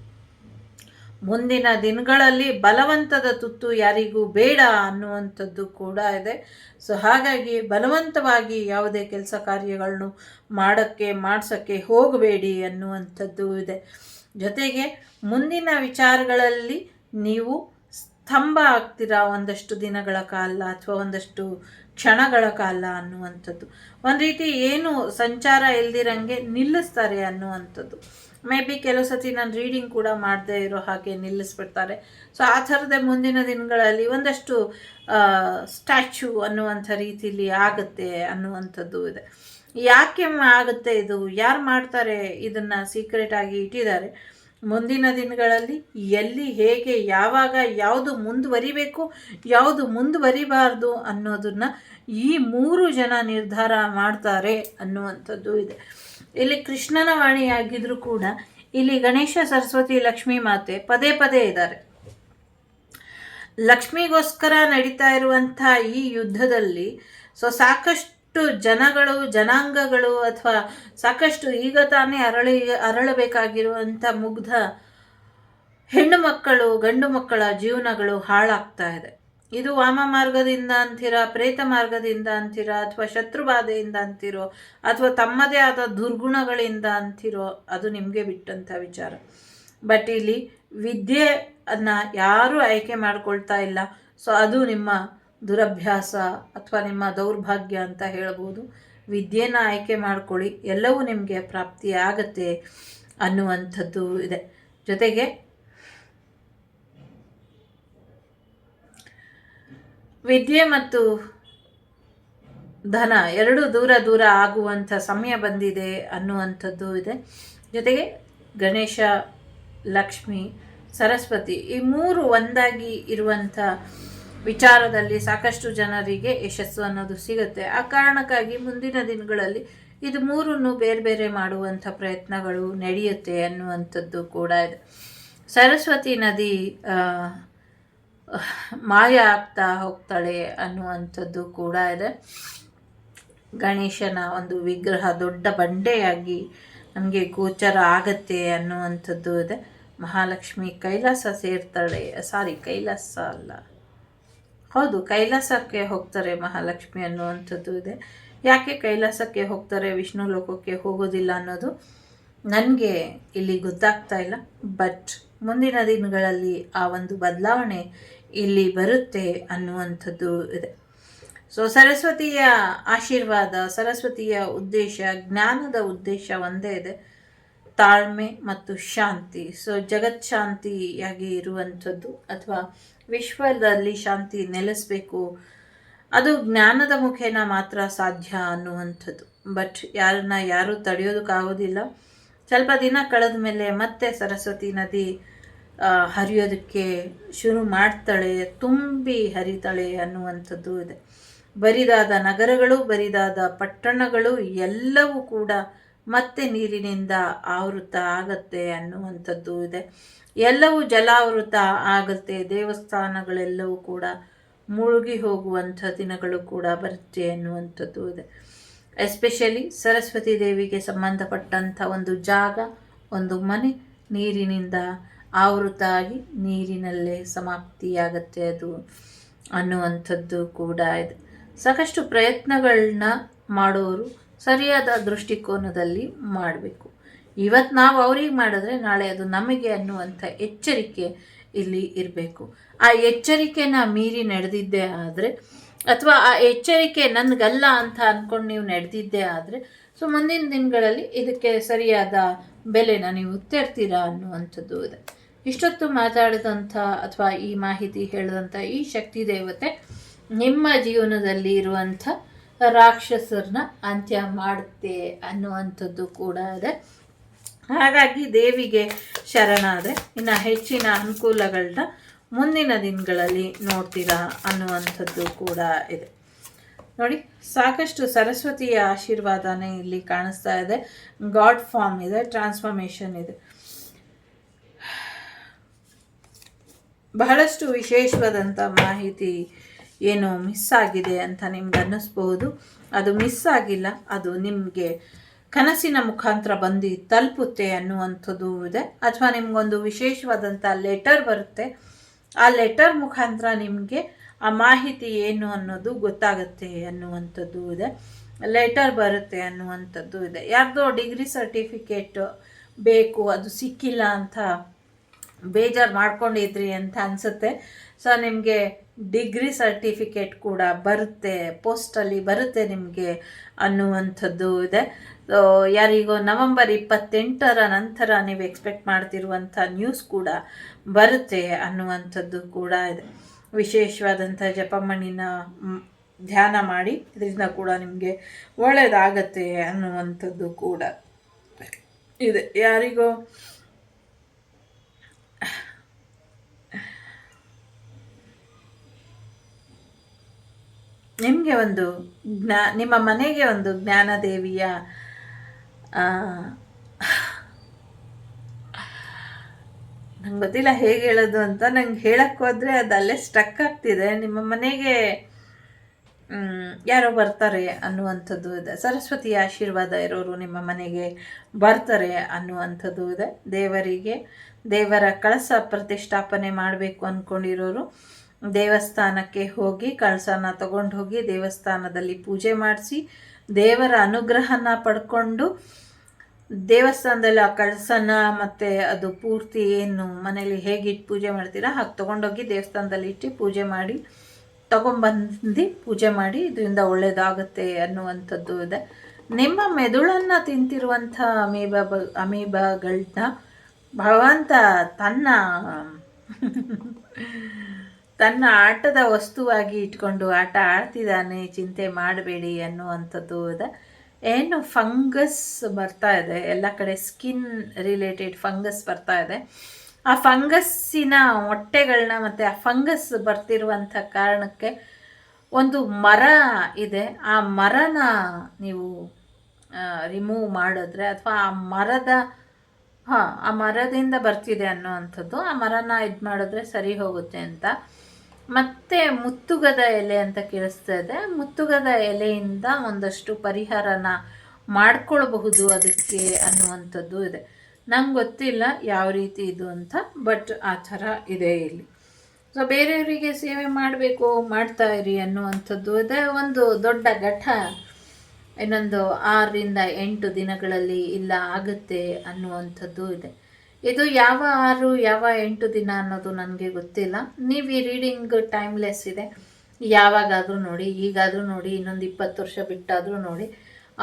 ಮುಂದಿನ ದಿನಗಳಲ್ಲಿ ಬಲವಂತದ ತುತ್ತು ಯಾರಿಗೂ ಬೇಡ ಅನ್ನುವಂಥದ್ದು ಕೂಡ ಇದೆ. ಸೊ ಹಾಗಾಗಿ ಬಲವಂತವಾಗಿ ಯಾವುದೇ ಕೆಲಸ ಕಾರ್ಯಗಳನ್ನು ಮಾಡ್ಸೋಕ್ಕೆ ಹೋಗಬೇಡಿ ಅನ್ನುವಂಥದ್ದು ಇದೆ. ಜೊತೆಗೆ ಮುಂದಿನ ವಿಚಾರಗಳಲ್ಲಿ ನೀವು ಸ್ತಂಭ ಆಗ್ತೀರಾ ಒಂದಷ್ಟು ದಿನಗಳ ಕಾಲ ಅಥವಾ ಒಂದಷ್ಟು ಕ್ಷಣಗಳ ಕಾಲ ಅನ್ನುವಂಥದ್ದು. ಒಂದು ರೀತಿ ಏನು ಸಂಚಾರ ಇಲ್ದಿರಂಗೆ ನಿಲ್ಲಿಸ್ತಾರೆ ಅನ್ನುವಂಥದ್ದು. ಮೇ ಬಿ ಕೆಲವು ಸತಿ ನಾನು ರೀಡಿಂಗ್ ಕೂಡ ಮಾಡದೇ ಇರೋ ಹಾಗೆ ನಿಲ್ಲಿಸ್ಬಿಡ್ತಾರೆ. ಸೊ ಆ ಥರದ ಮುಂದಿನ ದಿನಗಳಲ್ಲಿ ಒಂದಷ್ಟು ಸ್ಟ್ಯಾಚ್ಯೂ ಅನ್ನುವಂಥ ರೀತಿಯಲ್ಲಿ ಆಗುತ್ತೆ ಅನ್ನುವಂಥದ್ದು ಇದೆ. ಯಾಕೆ ಆಗುತ್ತೆ ಇದು, ಯಾರು ಮಾಡ್ತಾರೆ ಇದನ್ನು ಸೀಕ್ರೆಟಾಗಿ ಇಟ್ಟಿದ್ದಾರೆ. ಮುಂದಿನ ದಿನಗಳಲ್ಲಿ ಎಲ್ಲಿ, ಹೇಗೆ, ಯಾವಾಗ, ಯಾವುದು ಮುಂದುವರಿಬೇಕು, ಯಾವುದು ಮುಂದುವರಿಬಾರ್ದು ಅನ್ನೋದನ್ನು ಈ 3 ಜನ ನಿರ್ಧಾರ ಮಾಡ್ತಾರೆ ಅನ್ನುವಂಥದ್ದು ಇದೆ. ಇಲ್ಲಿ ಕೃಷ್ಣನ ವಾಣಿಯಾಗಿದ್ರೂ ಕೂಡ ಇಲ್ಲಿ ಗಣೇಶ, ಸರಸ್ವತಿ, ಲಕ್ಷ್ಮೀ ಮಾತೆ ಪದೇ ಇದ್ದಾರೆ. ಲಕ್ಷ್ಮಿಗೋಸ್ಕರ ನಡೀತಾ ಇರುವಂಥ ಈ ಯುದ್ಧದಲ್ಲಿ ಸಾಕಷ್ಟು ಜನಗಳು, ಜನಾಂಗಗಳು ಅಥವಾ ಸಾಕಷ್ಟು ಈಗ ತಾನೇ ಅರಳಬೇಕಾಗಿರುವಂಥ ಮುಗ್ಧ ಹೆಣ್ಣು ಮಕ್ಕಳು, ಗಂಡು ಮಕ್ಕಳ ಜೀವನಗಳು ಹಾಳಾಗ್ತಾ ಇದೆ. ಇದು ವಾಮ ಮಾರ್ಗದಿಂದ ಅಂತೀರಾ, ಪ್ರೇತ ಮಾರ್ಗದಿಂದ ಅಂತೀರಾ, ಅಥವಾ ಶತ್ರುಬಾಧೆಯಿಂದ ಅಂತೀರೋ, ಅಥವಾ ತಮ್ಮದೇ ಆದ ದುರ್ಗುಣಗಳಿಂದ ಅಂತೀರೋ, ಅದು ನಿಮಗೆ ಬಿಟ್ಟಂಥ ವಿಚಾರ. ಬಟ್ ಇಲ್ಲಿ ವಿದ್ಯೆಯನ್ನು ಯಾರೂ ಆಯ್ಕೆ ಮಾಡ್ಕೊಳ್ತಾ ಇಲ್ಲ. ಸೊ ಅದು ನಿಮ್ಮ ದುರಭ್ಯಾಸ ಅಥವಾ ನಿಮ್ಮ ದೌರ್ಭಾಗ್ಯ ಅಂತ ಹೇಳ್ಬೋದು. ವಿದ್ಯೆನ ಆಯ್ಕೆ ಮಾಡ್ಕೊಳ್ಳಿ, ಎಲ್ಲವೂ ನಿಮಗೆ ಪ್ರಾಪ್ತಿಯಾಗತ್ತೆ ಅನ್ನುವಂಥದ್ದು ಇದೆ. ಜೊತೆಗೆ ವಿದ್ಯೆ ಮತ್ತು ಧನ ಎರಡು ದೂರ ದೂರ ಆಗುವಂಥ ಸಮಯ ಬಂದಿದೆ ಅನ್ನುವಂಥದ್ದು ಇದೆ. ಜೊತೆಗೆ ಗಣೇಶ, ಲಕ್ಷ್ಮಿ, ಸರಸ್ವತಿ ಈ ಮೂರು ಒಂದಾಗಿ ಇರುವಂಥ ವಿಚಾರದಲ್ಲಿ ಸಾಕಷ್ಟು ಜನರಿಗೆ ಯಶಸ್ಸು ಅನ್ನೋದು ಸಿಗುತ್ತೆ. ಆ ಕಾರಣಕ್ಕಾಗಿ ಮುಂದಿನ ದಿನಗಳಲ್ಲಿ ಇದು ಮೂರನ್ನು ಬೇರೆ ಬೇರೆ ಮಾಡುವಂಥ ಪ್ರಯತ್ನಗಳು ನಡೆಯುತ್ತೆ ಅನ್ನುವಂಥದ್ದು ಕೂಡ ಇದೆ. ಸರಸ್ವತಿ ನದಿ ಮಾಯ ಆಗ್ತಾ ಹೋಗ್ತಾಳೆ ಅನ್ನುವಂಥದ್ದು ಕೂಡ ಇದೆ. ಗಣೇಶನ ಒಂದು ವಿಗ್ರಹ ದೊಡ್ಡ ಬಂಡೆಯಾಗಿ ನಮಗೆ ಗೋಚರ ಆಗತ್ತೆ ಅನ್ನುವಂಥದ್ದು ಇದೆ. ಮಹಾಲಕ್ಷ್ಮಿ ಕೈಲಾಸ ಸೇರ್ತಾಳೆ, ಕೈಲಾಸ ಅಲ್ಲ, ಹೌದು ಕೈಲಾಸಕ್ಕೆ ಹೋಗ್ತಾರೆ ಮಹಾಲಕ್ಷ್ಮಿ ಅನ್ನುವಂಥದ್ದು ಇದೆ. ಯಾಕೆ ಕೈಲಾಸಕ್ಕೆ ಹೋಗ್ತಾರೆ, ವಿಷ್ಣು ಲೋಕಕ್ಕೆ ಹೋಗೋದಿಲ್ಲ ಅನ್ನೋದು ನನಗೆ ಇಲ್ಲಿ ಗೊತ್ತಾಗ್ತಾ ಇಲ್ಲ. ಬಟ್ ಮುಂದಿನ ದಿನಗಳಲ್ಲಿ ಆ ಒಂದು ಬದಲಾವಣೆ ಇಲ್ಲಿ ಬರುತ್ತೆ ಅನ್ನುವಂಥದ್ದು ಇದೆ. ಸೊ ಸರಸ್ವತಿಯ ಆಶೀರ್ವಾದ, ಸರಸ್ವತಿಯ ಉದ್ದೇಶ, ಜ್ಞಾನದ ಉದ್ದೇಶ ಒಂದೇ ಇದೆ, ತಾಳ್ಮೆ ಮತ್ತು ಶಾಂತಿ. ಸೊ ಜಗತ್ ಶಾಂತಿಯಾಗಿ ಇರುವಂಥದ್ದು ಅಥವಾ ವಿಶ್ವದಲ್ಲಿ ಶಾಂತಿ ನೆಲೆಸಬೇಕು, ಅದು ಜ್ಞಾನದ ಮುಖೇನ ಮಾತ್ರ ಸಾಧ್ಯ ಅನ್ನುವಂಥದ್ದು. ಬಟ್ ಯಾರನ್ನ ಯಾರೂ ತಡೆಯೋದಕ್ಕಾಗೋದಿಲ್ಲ. ಸ್ವಲ್ಪ ದಿನ ಕಳೆದ ಮೇಲೆ ಮತ್ತೆ ಸರಸ್ವತಿ ನದಿ ಹರಿಯೋದಕ್ಕೆ ಶುರು ಮಾಡ್ತಾಳೆ, ತುಂಬಿ ಹರಿತಾಳೆ ಅನ್ನುವಂಥದ್ದು ಇದೆ. ಬರಿದಾದ ನಗರಗಳು, ಬರಿದಾದ ಪಟ್ಟಣಗಳು ಎಲ್ಲವೂ ಕೂಡ ಮತ್ತೆ ನೀರಿನಿಂದ ಆವೃತ ಆಗತ್ತೆ ಅನ್ನುವಂಥದ್ದು ಇದೆ. ಎಲ್ಲವೂ ಜಲಾವೃತ ಆಗುತ್ತೆ. ದೇವಸ್ಥಾನಗಳೆಲ್ಲವೂ ಕೂಡ ಮುಳುಗಿ ಹೋಗುವಂಥ ದಿನಗಳು ಕೂಡ ಬರುತ್ತೆ ಅನ್ನುವಂಥದ್ದು ಇದೆ. ಎಸ್ಪೆಷಲಿ ಸರಸ್ವತಿ ದೇವಿಗೆ ಸಂಬಂಧಪಟ್ಟಂಥ ಒಂದು ಜಾಗ, ಒಂದು ಮನೆ ನೀರಿನಿಂದ ಆವೃತ ಆಗಿ ನೀರಿನಲ್ಲೇ ಸಮಾಪ್ತಿಯಾಗತ್ತೆ ಅದು ಅನ್ನುವಂಥದ್ದು ಕೂಡ ಇದೆ. ಸಾಕಷ್ಟು ಪ್ರಯತ್ನಗಳನ್ನ ಮಾಡೋರು ಸರಿಯಾದ ದೃಷ್ಟಿಕೋನದಲ್ಲಿ ಮಾಡಬೇಕು. ಇವತ್ತು ನಾವು ಅವ್ರಿಗೆ ಮಾಡಿದ್ರೆ ನಾಳೆ ಅದು ನಮಗೆ ಅನ್ನುವಂಥ ಎಚ್ಚರಿಕೆ ಇಲ್ಲಿ ಇರಬೇಕು. ಆ ಎಚ್ಚರಿಕೆನ ಮೀರಿ ನಡೆದಿದ್ದೇ ಆದರೆ, ಅಥವಾ ಆ ಎಚ್ಚರಿಕೆ ನನಗಲ್ಲ ಅಂತ ಅಂದ್ಕೊಂಡು ನೀವು ನಡೆದಿದ್ದೇ ಆದರೆ, ಸೊ ಮುಂದಿನ ದಿನಗಳಲ್ಲಿ ಇದಕ್ಕೆ ಸರಿಯಾದ ಬೆಲೆನ ನೀವು ತೆರ್ತೀರಾ ಅನ್ನುವಂಥದ್ದು ಇದೆ. ಇಷ್ಟೊತ್ತು ಮಾತಾಡಿದಂಥ ಅಥವಾ ಈ ಮಾಹಿತಿ ಹೇಳಿದಂಥ ಈ ಶಕ್ತಿ ದೇವತೆ ನಿಮ್ಮ ಜೀವನದಲ್ಲಿ ಇರುವಂಥ ರಾಕ್ಷಸರನ್ನ ಅಂತ್ಯ ಮಾಡುತ್ತೆ ಅನ್ನುವಂಥದ್ದು ಕೂಡ ಇದೆ. ಹಾಗಾಗಿ ದೇವಿಗೆ ಶರಣಾದರೆ ಇನ್ನು ಹೆಚ್ಚಿನ ಅನುಕೂಲಗಳನ್ನ ಮುಂದಿನ ದಿನಗಳಲ್ಲಿ ನೋಡ್ತೀರಾ ಅನ್ನುವಂಥದ್ದು ಕೂಡ ಇದೆ. ನೋಡಿ, ಸಾಕಷ್ಟು ಸರಸ್ವತಿಯ ಆಶೀರ್ವಾದನೇ ಇಲ್ಲಿ ಕಾಣಿಸ್ತಾ ಇದೆ. ಗಾಡ್ ಫಾರ್ಮ್ ಇದೆ, ಟ್ರಾನ್ಸ್ಫಾರ್ಮೇಷನ್ ಇದೆ. ಬಹಳಷ್ಟು ವಿಶೇಷವಾದಂಥ ಮಾಹಿತಿ ಏನು ಮಿಸ್ ಆಗಿದೆ ಅಂತ ನಿಮ್ಗೆ ಅನ್ನಿಸ್ಬಹುದು. ಅದು ಮಿಸ್ ಆಗಿಲ್ಲ, ಅದು ನಿಮಗೆ ಕನಸಿನ ಮುಖಾಂತರ ಬಂದು ತಲುಪುತ್ತೆ ಅನ್ನುವಂಥದ್ದು ಇದೆ. ಅಥವಾ ನಿಮಗೊಂದು ವಿಶೇಷವಾದಂಥ ಲೆಟರ್ ಬರುತ್ತೆ, ಆ ಲೆಟರ್ ಮುಖಾಂತರ ನಿಮಗೆ ಆ ಮಾಹಿತಿ ಏನು ಅನ್ನೋದು ಗೊತ್ತಾಗುತ್ತೆ ಅನ್ನುವಂಥದ್ದು ಇದೆ. ಲೆಟರ್ ಬರುತ್ತೆ ಅನ್ನುವಂಥದ್ದು ಇದೆ. ಯಾರ್ದೋ ಡಿಗ್ರಿ ಸರ್ಟಿಫಿಕೇಟ್ ಬೇಕು, ಅದು ಸಿಕ್ಕಿಲ್ಲ ಅಂತ ಬೇಜಾರು ಮಾಡ್ಕೊಂಡಿದ್ರಿ ಅಂತ ಅನಿಸುತ್ತೆ. ಸೊ ನಿಮಗೆ ಡಿಗ್ರಿ ಸರ್ಟಿಫಿಕೇಟ್ ಕೂಡ ಬರುತ್ತೆ, ಪೋಸ್ಟಲ್ಲಿ ಬರುತ್ತೆ ನಿಮಗೆ ಅನ್ನುವಂಥದ್ದು ಇದೆ. ಯಾರಿಗೋ ನವೆಂಬರ್ 28ರ ನಂತರ ನೀವು ಎಕ್ಸ್ಪೆಕ್ಟ್ ಮಾಡ್ತಿರುವಂಥ ನ್ಯೂಸ್ ಕೂಡ ಬರುತ್ತೆ ಅನ್ನುವಂಥದ್ದು ಕೂಡ ಇದೆ. ವಿಶೇಷವಾದಂಥ ಜಪಮಣಿನ ಧ್ಯಾನ ಮಾಡಿ, ಇದರಿಂದ ಕೂಡ ನಿಮಗೆ ಒಳ್ಳೆಯದಾಗತ್ತೆ ಅನ್ನುವಂಥದ್ದು ಕೂಡ ಇದೆ. ಯಾರಿಗೋ ನಿಮಗೆ ಒಂದು ನಿಮ್ಮ ಮನೆಗೆ ಒಂದು ಜ್ಞಾನದೇವಿಯ ನಂಗೆ ಗೊತ್ತಿಲ್ಲ ಹೇಗೆ ಹೇಳೋದು ಅಂತ. ನಂಗೆ ಹೇಳಕ್ಕೆ ಹೋದರೆ ಅದು ಅಲ್ಲೇ ಸ್ಟಕ್ ಆಗ್ತಿದೆ. ನಿಮ್ಮ ಮನೆಗೆ ಯಾರೋ ಬರ್ತಾರೆ ಅನ್ನುವಂಥದ್ದು ಇದೆ. ಸರಸ್ವತಿಯ ಆಶೀರ್ವಾದ ಇರೋರು ನಿಮ್ಮ ಮನೆಗೆ ಬರ್ತಾರೆ ಅನ್ನುವಂಥದ್ದು ಇದೆ. ದೇವರ ಕಳಸ ಪ್ರತಿಷ್ಠಾಪನೆ ಮಾಡಬೇಕು ಅಂದ್ಕೊಂಡಿರೋರು ದೇವಸ್ಥಾನಕ್ಕೆ ಹೋಗಿ ಕಳಸನ ತಗೊಂಡು ಹೋಗಿ ದೇವಸ್ಥಾನದಲ್ಲಿ ಪೂಜೆ ಮಾಡಿಸಿ ದೇವರ ಅನುಗ್ರಹನ ಪಡ್ಕೊಂಡು ದೇವಸ್ಥಾನದಲ್ಲಿ ಆ ಕಳಸನ ಮತ್ತು ಅದು ಪೂರ್ತಿ ಏನು ಮನೇಲಿ ಹೇಗಿಟ್ಟು ಪೂಜೆ ಮಾಡ್ತೀರಾ ಹಾಗೆ ತೊಗೊಂಡೋಗಿ ದೇವಸ್ಥಾನದಲ್ಲಿ ಇಟ್ಟು ಪೂಜೆ ಮಾಡಿ ತೊಗೊಂಬಂದು ಪೂಜೆ ಮಾಡಿ ಇದರಿಂದ ಒಳ್ಳೆಯದಾಗುತ್ತೆ ಅನ್ನುವಂಥದ್ದು ಇದೆ. ನಿಮ್ಮ ಮೆದುಳನ್ನು ತಿಂತಿರುವಂಥ ಅಮೀಬಾಗಳನ್ನ ಭಗವಂತ ತನ್ನ ಆಟದ ವಸ್ತುವಾಗಿ ಇಟ್ಕೊಂಡು ಆಟ ಆಡ್ತಿದ್ದಾನೆ, ಚಿಂತೆ ಮಾಡಬೇಡಿ ಅನ್ನುವಂಥದ್ದು ಇದೆ. ಏನು ಫಂಗಸ್ ಬರ್ತಾ ಇದೆ ಎಲ್ಲ ಕಡೆ, ಸ್ಕಿನ್ ರಿಲೇಟೆಡ್ ಫಂಗಸ್ ಬರ್ತಾ ಇದೆ. ಆ ಫಂಗಸ್ಸಿನ ಮೊಟ್ಟೆಗಳನ್ನ ಮತ್ತು ಆ ಫಂಗಸ್ ಬರ್ತಿರುವಂಥ ಕಾರಣಕ್ಕೆ ಒಂದು ಮರ ಇದೆ, ಆ ಮರನ ನೀವು ರಿಮೂವ್ ಮಾಡಿದ್ರೆ ಅಥವಾ ಆ ಮರದಿಂದ ಬರ್ತಿದೆ ಅನ್ನೋವಂಥದ್ದು, ಆ ಮರನ ಇದು ಮಾಡಿದ್ರೆ ಸರಿ ಹೋಗುತ್ತೆ ಅಂತ. ಮತ್ತು ಮುತ್ತುಗದ ಎಲೆ ಅಂತ ಕೇಳಿಸ್ತಾ ಇದೆ, ಮುತ್ತುಗದ ಎಲೆಯಿಂದ ಒಂದಷ್ಟು ಪರಿಹಾರನ ಮಾಡ್ಕೊಳ್ಬಹುದು ಅದಕ್ಕೆ ಅನ್ನುವಂಥದ್ದು ಇದೆ. ನಂಗೆ ಗೊತ್ತಿಲ್ಲ ಯಾವ ರೀತಿ ಇದು ಅಂತ, ಬಟ್ ಆ ಥರ ಇದೆ ಇಲ್ಲಿ. ಸೊ ಬೇರೆಯವರಿಗೆ ಸೇವೆ ಮಾಡಬೇಕು, ಮಾಡ್ತಾ ಇರಿ ಅನ್ನುವಂಥದ್ದು ಇದೆ. ಒಂದು ದೊಡ್ಡ ಘಟ್ಟ ಇನ್ನೊಂದು 6ರಿಂದ 8 ದಿನಗಳಲ್ಲಿ ಇಲ್ಲ ಆಗುತ್ತೆ ಅನ್ನುವಂಥದ್ದು ಇದೆ. ಇದು ಯಾವ 6 ಯಾವ 8 ದಿನ ಅನ್ನೋದು ನನಗೆ ಗೊತ್ತಿಲ್ಲ. ನೀವು ಈ ರೀಡಿಂಗ್ ಟೈಮ್ಲೆಸ್ ಇದೆ, ಯಾವಾಗಾದರೂ ನೋಡಿ, ಈಗಾದರೂ ನೋಡಿ, ಇನ್ನೊಂದು 20 ವರ್ಷ ಬಿಟ್ಟಾದರೂ ನೋಡಿ,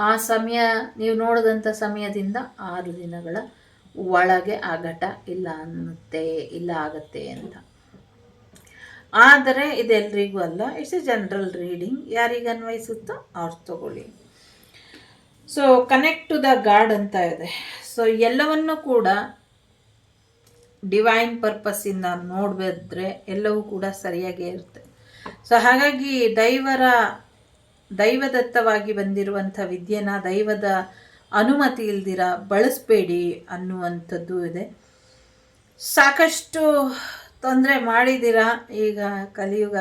ಆ ಸಮಯ ನೀವು ನೋಡಿದಂಥ ಸಮಯದಿಂದ 6 ದಿನಗಳ ಒಳಗೆ ಆ ಘಟ ಇಲ್ಲ ಆಗುತ್ತೆ ಅಂತ. ಆದರೆ ಇದೆಲ್ಲರಿಗೂ ಅಲ್ಲ, ಇಟ್ಸ್ ಎ ಜನರಲ್ ರೀಡಿಂಗ್. ಯಾರಿಗೆ ಅನ್ವಯಿಸುತ್ತೋ ಅವ್ರು ತಗೊಳ್ಳಿ. So connect to the God ಅಂತ ಇದೆ. ಸೊ ಎಲ್ಲವನ್ನೂ ಕೂಡ ಡಿವೈನ್ ಪರ್ಪಸ್ಸಿಂದ ನೋಡಿದ್ರೆ ಎಲ್ಲವೂ ಕೂಡ ಸರಿಯಾಗೇ ಇರುತ್ತೆ. ಸೊ ಹಾಗಾಗಿ ದೈವದತ್ತವಾಗಿ ಬಂದಿರುವಂಥ ವಿದ್ಯೆನ ದೈವದ ಅನುಮತಿ ಇಲ್ದಿರ ಬಳಸಬೇಡಿ ಅನ್ನುವಂಥದ್ದು ಇದೆ. ಸಾಕಷ್ಟು ತೊಂದರೆ ಮಾಡಿದ್ದೀರ. ಈಗ ಕಲಿಯುಗ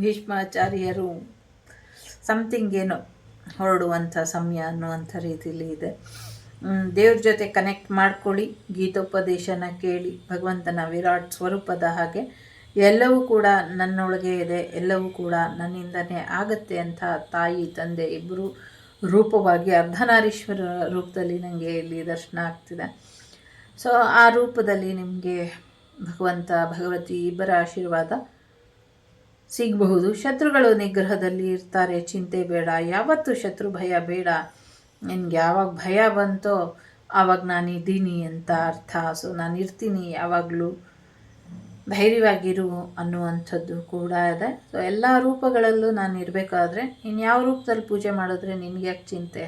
ಭೀಷ್ಮಾಚಾರ್ಯರು ಸಮಥಿಂಗ್ ಏನೋ ಹೊರಡುವಂಥ ಸಮಯ ಅನ್ನುವಂಥ ರೀತಿಯಲ್ಲಿ ಇದೆ. ದೇವ್ರ ಜೊತೆ ಕನೆಕ್ಟ್ ಮಾಡ್ಕೊಳ್ಳಿ, ಗೀತೋಪದೇಶನ ಕೇಳಿ, ಭಗವಂತನ ವಿರಾಟ್ ಸ್ವರೂಪದ ಹಾಗೆ ಎಲ್ಲವೂ ಕೂಡ ನನ್ನೊಳಗೆ ಇದೆ, ಎಲ್ಲವೂ ಕೂಡ ನನ್ನಿಂದನೇ ಆಗುತ್ತೆ ಅಂತ ತಾಯಿ ತಂದೆ ಇಬ್ಬರು ರೂಪವಾಗಿ ಅರ್ಧನಾರೀಶ್ವರ ರೂಪದಲ್ಲಿ ನನಗೆ ಇಲ್ಲಿ ದರ್ಶನ ಆಗ್ತಿದೆ. ಸೊ ಆ ರೂಪದಲ್ಲಿ ನಿಮಗೆ ಭಗವಂತ ಭಗವತಿ ಇಬ್ಬರ ಆಶೀರ್ವಾದ ಸಿಗಬಹುದು. ಶತ್ರುಗಳು ನಿಗ್ರಹದಲ್ಲಿ ಇರ್ತಾರೆ, ಚಿಂತೆ ಬೇಡ. ಯಾವತ್ತೂ ಶತ್ರು ಭಯ ಬೇಡ. ನಿನ್ಗೆ ಯಾವಾಗ ಭಯ ಬಂತೋ ಆವಾಗ ನಾನಿದ್ದೀನಿ ಅಂತ ಅರ್ಥ. ಸೊ ನಾನು ಇರ್ತೀನಿ, ಯಾವಾಗಲೂ ಧೈರ್ಯವಾಗಿರು ಅನ್ನುವಂಥದ್ದು ಕೂಡ ಇದೆ. ಸೊ ಎಲ್ಲ ರೂಪಗಳಲ್ಲೂ ನಾನು ಇರಬೇಕಾದ್ರೆ ಇನ್ಯಾವ ರೂಪದಲ್ಲಿ ಪೂಜೆ ಮಾಡಿದ್ರೆ ನಿನಗೆ ಯಾಕೆ ಚಿಂತೆ,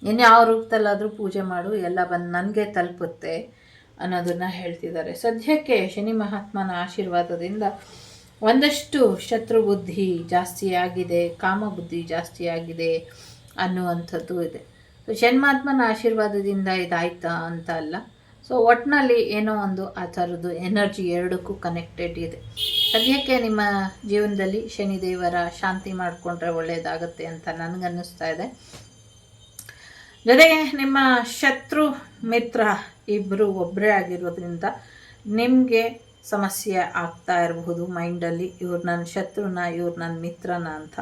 ಇನ್ಯಾವ ರೂಪದಲ್ಲಾದರೂ ಪೂಜೆ ಮಾಡು, ಎಲ್ಲ ಬಂದು ನನಗೆ ತಲುಪುತ್ತೆ ಅನ್ನೋದನ್ನು ಹೇಳ್ತಿದ್ದಾರೆ. ಸದ್ಯಕ್ಕೆ ಶನಿ ಮಹಾತ್ಮನ ಆಶೀರ್ವಾದದಿಂದ ಒಂದಷ್ಟು ಶತ್ರು ಬುದ್ಧಿ ಜಾಸ್ತಿ ಆಗಿದೆ, ಕಾಮ ಬುದ್ಧಿ ಜಾಸ್ತಿ ಆಗಿದೆ ಅನ್ನುವಂಥದ್ದು ಇದೆ. ಸೊ ಶನ್ಮಾತ್ಮನ ಆಶೀರ್ವಾದದಿಂದ ಇದಾಯ್ತಾ ಅಂತ ಅಲ್ಲ. ಸೊ ಒಟ್ಟಿನಲ್ಲಿ ಏನೋ ಒಂದು ಆ ಥರದ್ದು ಎನರ್ಜಿ ಎರಡಕ್ಕೂ ಕನೆಕ್ಟೆಡ್ ಇದೆ. ಸದ್ಯಕ್ಕೆ ನಿಮ್ಮ ಜೀವನದಲ್ಲಿ ಶನಿದೇವರ ಶಾಂತಿ ಮಾಡಿಕೊಂಡ್ರೆ ಒಳ್ಳೆಯದಾಗತ್ತೆ ಅಂತ ನನಗನ್ನಿಸ್ತಾ ಇದೆ. ಜೊತೆಗೆ ನಿಮ್ಮ ಶತ್ರು ಮಿತ್ರ ಇಬ್ಬರು ಒಬ್ಬರೇ ಆಗಿರೋದ್ರಿಂದ ನಿಮಗೆ ಸಮಸ್ಯೆ ಆಗ್ತಾ ಇರಬಹುದು ಮೈಂಡಲ್ಲಿ, ಇವ್ರು ನನ್ನ ಶತ್ರುನ, ಇವ್ರು ನನ್ನ ಮಿತ್ರನ ಅಂತ.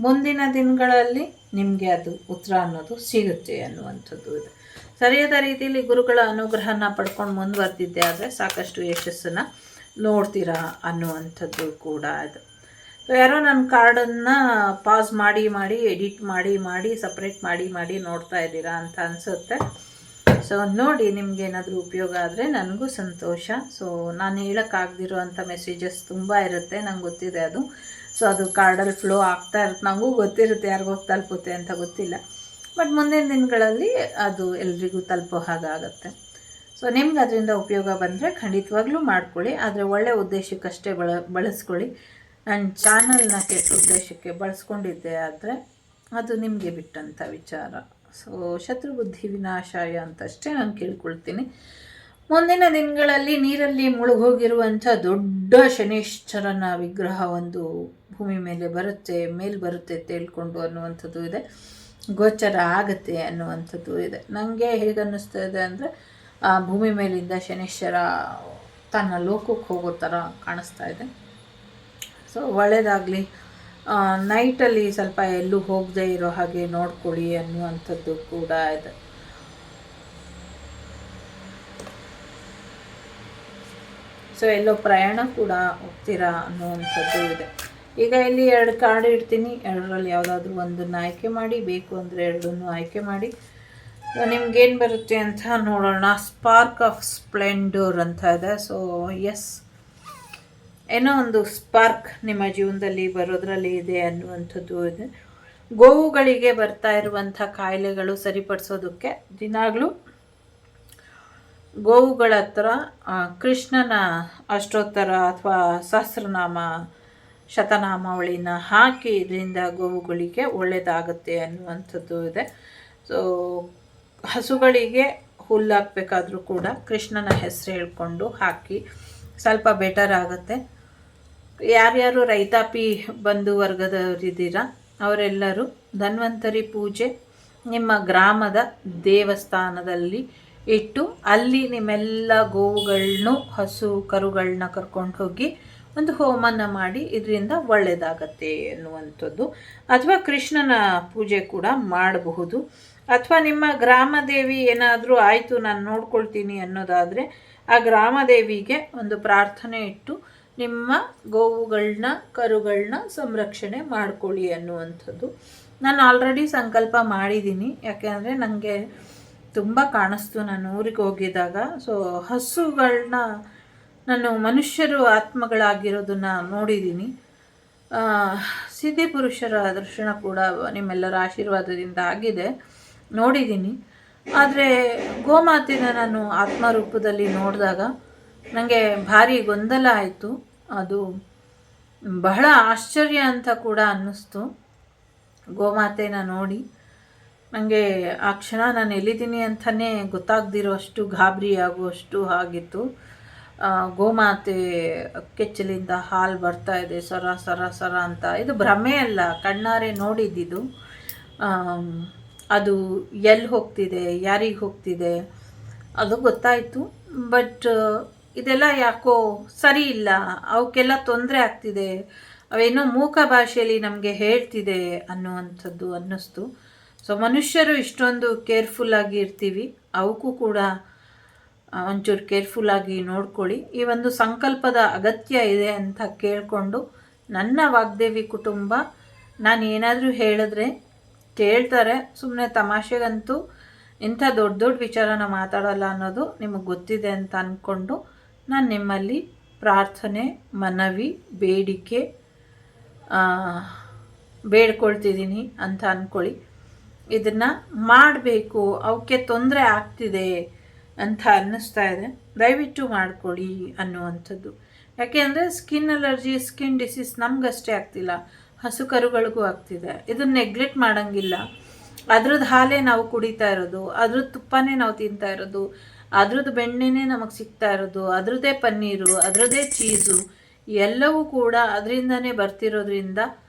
ಮುಂದಿನ ದಿನಗಳಲ್ಲಿ ನಿಮಗೆ ಅದು ಉತ್ತರ ಅನ್ನೋದು ಸಿಗುತ್ತೆ ಅನ್ನುವಂಥದ್ದು ಇದೆ. ಸರಿಯಾದ ರೀತಿಯಲ್ಲಿ ಗುರುಗಳ ಅನುಗ್ರಹನ ಪಡ್ಕೊಂಡು ಮುಂದುವರೆದಿದ್ದೆ ಆದರೆ ಸಾಕಷ್ಟು ಯಶಸ್ಸನ್ನು ನೋಡ್ತೀರಾ ಅನ್ನುವಂಥದ್ದು ಕೂಡ ಇದೆ. ಸೊ ಯಾರೋ ನನ್ನ ಕಾರ್ಡನ್ನು ಪಾಸ್ ಮಾಡಿ ಎಡಿಟ್ ಮಾಡಿ ಸಪ್ರೇಟ್ ಮಾಡಿ ನೋಡ್ತಾ ಇದ್ದೀರಾ ಅಂತ ಅನಿಸುತ್ತೆ. ಸೊ ನೋಡಿ, ನಿಮಗೇನಾದರೂ ಉಪಯೋಗ ಆದರೆ ನನಗೂ ಸಂತೋಷ. ಸೊ ನಾನು ಹೇಳೋಕ್ಕಾಗದಿರೋ ಅಂಥ ಮೆಸೇಜಸ್ ತುಂಬ ಇರುತ್ತೆ, ನಂಗೆ ಗೊತ್ತಿದೆ ಅದು. ಸೊ ಅದು ಕಾರ್ಡಲ್ಲಿ ಫ್ಲೋ ಆಗ್ತಾ ಇರುತ್ತೆ, ನನಗೂ ಗೊತ್ತಿರುತ್ತೆ ಯಾರಿಗೋಗಿ ತಲುಪುತ್ತೆ ಅಂತ ಗೊತ್ತಿಲ್ಲ. ಬಟ್ ಮುಂದಿನ ದಿನಗಳಲ್ಲಿ ಅದು ಎಲ್ರಿಗೂ ತಲುಪೋ ಹಾಗಾಗತ್ತೆ. ಸೊ ನಿಮ್ಗೆ ಅದರಿಂದ ಉಪಯೋಗ ಬಂದರೆ ಖಂಡಿತವಾಗ್ಲೂ ಮಾಡ್ಕೊಳ್ಳಿ, ಆದರೆ ಒಳ್ಳೆಯ ಉದ್ದೇಶಕ್ಕಷ್ಟೇ ಬಳಸ್ಕೊಳ್ಳಿ. ನನ್ನ ಚಾನಲ್ನ ಕೆಟ್ಟ ಉದ್ದೇಶಕ್ಕೆ ಬಳಸ್ಕೊಂಡಿದ್ದೆ ಆದರೆ ಅದು ನಿಮಗೆ ಬಿಟ್ಟಂಥ ವಿಚಾರ. ಸೊ ಶತ್ರು ಬುದ್ಧಿ ವಿನಾಶಾಯ ಅಂತಷ್ಟೇ ನಾನು ಕೇಳ್ಕೊಳ್ತೀನಿ. ಮುಂದಿನ ದಿನಗಳಲ್ಲಿ ನೀರಲ್ಲಿ ಮುಳುಗೋಗಿರುವಂಥ ದೊಡ್ಡ ಶನೇಶ್ವರನ ವಿಗ್ರಹ ಒಂದು ಭೂಮಿ ಮೇಲೆ ಬರುತ್ತೆ ತೇಳ್ಕೊಂಡು ಅನ್ನುವಂಥದ್ದು ಇದೆ. ಗೋಚರ ಆಗುತ್ತೆ ಅನ್ನುವಂಥದ್ದು ಇದೆ. ನನಗೆ ಹೇಗೆ ಅನ್ನಿಸ್ತಾ ಇದೆ ಅಂದರೆ ಆ ಭೂಮಿ ಮೇಲಿಂದ ಶನೇಶ್ವರ ತನ್ನ ಲೋಕಕ್ಕೆ ಹೋಗೋ ಥರ ಕಾಣಿಸ್ತಾ ಇದೆ. ಸೊ ಒಳ್ಳೆಯದಾಗಲಿ. ನೈಟಲ್ಲಿ ಸ್ವಲ್ಪ ಎಲ್ಲೂ ಹೋಗದೇ ಇರೋ ಹಾಗೆ ನೋಡ್ಕೊಳ್ಳಿ ಅನ್ನುವಂಥದ್ದು ಕೂಡ ಇದೆ. ಸೊ ಎಲ್ಲೋ ಪ್ರಯಾಣ ಕೂಡ ಹೋಗ್ತೀರಾ ಅನ್ನುವಂಥದ್ದು ಇದೆ. ಈಗ ಇಲ್ಲಿ 2 ಕಾರ್ಡ್ ಇಡ್ತೀನಿ, 2ರಲ್ಲಿ ಯಾವುದಾದ್ರೂ ಒಂದನ್ನು ಆಯ್ಕೆ ಮಾಡಿ, ಬೇಕು ಅಂದರೆ 2 ಆಯ್ಕೆ ಮಾಡಿ. ನಿಮ್ಗೇನು ಬರುತ್ತೆ ಅಂತ ನೋಡೋಣ. ಸ್ಪಾರ್ಕ್ ಆಫ್ ಸ್ಪ್ಲೆಂಡರ್ ಅಂತ ಇದೆ. ಸೊ ಎಸ್, ಏನೋ ಒಂದು ಸ್ಪಾರ್ಕ್ ನಿಮ್ಮ ಜೀವನದಲ್ಲಿ ಬರೋದ್ರಲ್ಲಿ ಇದೆ ಅನ್ನುವಂಥದ್ದು ಇದೆ. ಗೋವುಗಳಿಗೆ ಬರ್ತಾ ಇರುವಂಥ ಕಾಯಿಲೆಗಳು ಸರಿಪಡಿಸೋದಕ್ಕೆ ದಿನಾಗಲೂ ಗೋವುಗಳ ಹತ್ರ ಕೃಷ್ಣನ ಅಷ್ಟೋತ್ತರ ಅಥವಾ ಸಹಸ್ರನಾಮ ಶತನಾಮಾವಳಿನ ಹಾಕಿ ಇದರಿಂದ ಗೋವುಗಳಿಗೆ ಒಳ್ಳೆಯದಾಗುತ್ತೆ ಅನ್ನುವಂಥದ್ದು ಇದೆ. ಸೊ ಹಸುಗಳಿಗೆ ಹುಲ್ಲು ಹಾಕಬೇಕಾದ್ರೂ ಕೂಡ ಕೃಷ್ಣನ ಹೆಸರು ಹೇಳ್ಕೊಂಡು ಹಾಕಿ ಸ್ವಲ್ಪ ಬೆಟರ್ ಆಗುತ್ತೆ. ಯಾರ್ಯಾರು ರೈತಾಪಿ ಬಂಧು ವರ್ಗದವರಿದ್ದೀರಾ ಅವರೆಲ್ಲರೂ ಧನ್ವಂತರಿ ಪೂಜೆ ನಿಮ್ಮ ಗ್ರಾಮದ ದೇವಸ್ಥಾನದಲ್ಲಿ ಇಟ್ಟು ಅಲ್ಲಿ ನಿಮ್ಮೆಲ್ಲ ಗೋವುಗಳನ್ನೂ ಹಸು ಕರುಗಳನ್ನ ಕರ್ಕೊಂಡು ಹೋಗಿ ಒಂದು ಹೋಮನ ಮಾಡಿ ಇದರಿಂದ ಒಳ್ಳೆಯದಾಗತ್ತೆ ಅನ್ನುವಂಥದ್ದು. ಅಥವಾ ಕೃಷ್ಣನ ಪೂಜೆ ಕೂಡ ಮಾಡಬಹುದು. ಅಥವಾ ನಿಮ್ಮ ಗ್ರಾಮದೇವಿ ಏನಾದರೂ ಆಯಿತು ನಾನು ನೋಡ್ಕೊಳ್ತೀನಿ ಅನ್ನೋದಾದರೆ ಆ ಗ್ರಾಮದೇವಿಗೆ ಒಂದು ಪ್ರಾರ್ಥನೆ ಇಟ್ಟು ನಿಮ್ಮ ಗೋವುಗಳನ್ನ ಕರುಗಳನ್ನ ಸಂರಕ್ಷಣೆ ಮಾಡ್ಕೊಳ್ಳಿ ಅನ್ನುವಂಥದ್ದು. ನಾನು ಆಲ್ರೆಡಿ ಸಂಕಲ್ಪ ಮಾಡಿದ್ದೀನಿ, ಯಾಕೆಂದರೆ ನನಗೆ ತುಂಬ ಕಾಣಿಸ್ತು ನಾನು ಊರಿಗೆ ಹೋಗಿದ್ದಾಗ. ಸೊ ಹಸುಗಳನ್ನ ನಾನು ಮನುಷ್ಯರು ಆತ್ಮಗಳಾಗಿರೋದನ್ನು ನೋಡಿದ್ದೀನಿ. ಸಿದ್ಧಿಪುರುಷರ ದರ್ಶನ ಕೂಡ ನಿಮ್ಮೆಲ್ಲರ ಆಶೀರ್ವಾದದಿಂದ ಆಗಿದೆ, ನೋಡಿದ್ದೀನಿ. ಆದರೆ ಗೋಮಾತೆನ ನಾನು ಆತ್ಮರೂಪದಲ್ಲಿ ನೋಡಿದಾಗ ನನಗೆ ಭಾರಿ ಗೊಂದಲ ಆಯಿತು. ಅದು ಬಹಳ ಆಶ್ಚರ್ಯ ಅಂತ ಕೂಡ ಅನ್ನಿಸ್ತು. ಗೋಮಾತೆನ ನೋಡಿ ನನಗೆ ಆ ಕ್ಷಣ ನಾನು ಎಲ್ಲಿದ್ದೀನಿ ಅಂತಲೇ ಗೊತ್ತಾಗದಿರೋ ಅಷ್ಟು ಗಾಬರಿ ಆಗುವಷ್ಟು ಆಗಿತ್ತು. ಗೋಮಾತೆ ಕೆಚ್ಚಲಿಂದ ಹಾಲು ಬರ್ತಾ ಇದೆ ಸರ ಸರ ಸರ ಅಂತ. ಇದು ಭ್ರಮೆ ಅಲ್ಲ, ಕಣ್ಣಾರೆ ನೋಡಿದ್ದಿದ್ದು. ಅದು ಎಲ್ಲಿ ಹೋಗ್ತಿದೆ, ಯಾರಿಗೆ ಹೋಗ್ತಿದೆ ಅದು ಗೊತ್ತಾಯಿತು. ಬಟ್ ಇದೆಲ್ಲ ಯಾಕೋ ಸರಿ ಇಲ್ಲ, ಅವಕ್ಕೆಲ್ಲ ತೊಂದರೆ ಆಗ್ತಿದೆ, ಅವೇನೋ ಮೂಕ ಭಾಷೆಯಲ್ಲಿ ನಮಗೆ ಹೇಳ್ತಿದೆ ಅನ್ನುವಂಥದ್ದು ಅನ್ನಿಸ್ತು. ಸೊ ಮನುಷ್ಯರು ಇಷ್ಟೊಂದು ಕೇರ್ಫುಲ್ಲಾಗಿ ಇರ್ತೀವಿ, ಅವಕ್ಕೂ ಕೂಡ ಒಂಚೂರು ಕೇರ್ಫುಲ್ಲಾಗಿ ನೋಡ್ಕೊಳ್ಳಿ. ಈ ಒಂದು ಸಂಕಲ್ಪದ ಅಗತ್ಯ ಇದೆ ಅಂತ ಕೇಳಿಕೊಂಡು ನನ್ನ ವಾಗ್ದೇವಿ ಕುಟುಂಬ ನಾನು ಏನಾದರೂ ಹೇಳಿದ್ರೆ ಕೇಳ್ತಾರೆ. ಸುಮ್ಮನೆ ತಮಾಷೆಗಂತೂ ಇಂಥ ದೊಡ್ಡ ದೊಡ್ಡ ವಿಚಾರನ ಮಾತಾಡೋಲ್ಲ ಅನ್ನೋದು ನಿಮಗೆ ಗೊತ್ತಿದೆ ಅಂತ ಅಂದ್ಕೊಂಡು ನಾನು ನಿಮ್ಮಲ್ಲಿ ಪ್ರಾರ್ಥನೆ, ಮನವಿ, ಬೇಡಿಕೆ ಬೇಡ್ಕೊಳ್ತಿದ್ದೀನಿ ಅಂತ ಅಂದ್ಕೊಳ್ಳಿ. ಇದನ್ನು ಮಾಡಬೇಕು, ಅವಕ್ಕೆ ತೊಂದರೆ ಆಗ್ತಿದೆ ಅಂತ ಅನ್ನಿಸ್ತಾ ಇದೆ, ದಯವಿಟ್ಟು ಮಾಡ್ಕೊಳ್ಳಿ ಅನ್ನುವಂಥದ್ದು. ಯಾಕೆಂದರೆ ಸ್ಕಿನ್ ಅಲರ್ಜಿ, ಸ್ಕಿನ್ ಡಿಸೀಸ್ ನಮಗಷ್ಟೇ ಆಗ್ತಿಲ್ಲ, ಹಸು ಕರುಗಳಿಗೂ ಆಗ್ತಿದೆ. ಇದನ್ನು ನೆಗ್ಲೆಕ್ಟ್ ಮಾಡೋಂಗಿಲ್ಲ. ಅದ್ರದ್ದು ಹಾಲೇ ನಾವು ಕುಡಿತಾ ಇರೋದು, ಅದ್ರದ್ದು ತುಪ್ಪನೇ ನಾವು ತಿಂತಾ ಇರೋದು, ಅದ್ರದ್ದು ಬೆಣ್ಣೆನೇ ನಮಗೆ ಸಿಗ್ತಾ ಇರೋದು, ಅದ್ರದ್ದೇ ಪನ್ನೀರು, ಅದರದ್ದೇ ಚೀಸು, ಎಲ್ಲವೂ ಕೂಡ ಅದರಿಂದನೇ ಬರ್ತಿರೋದ್ರಿಂದ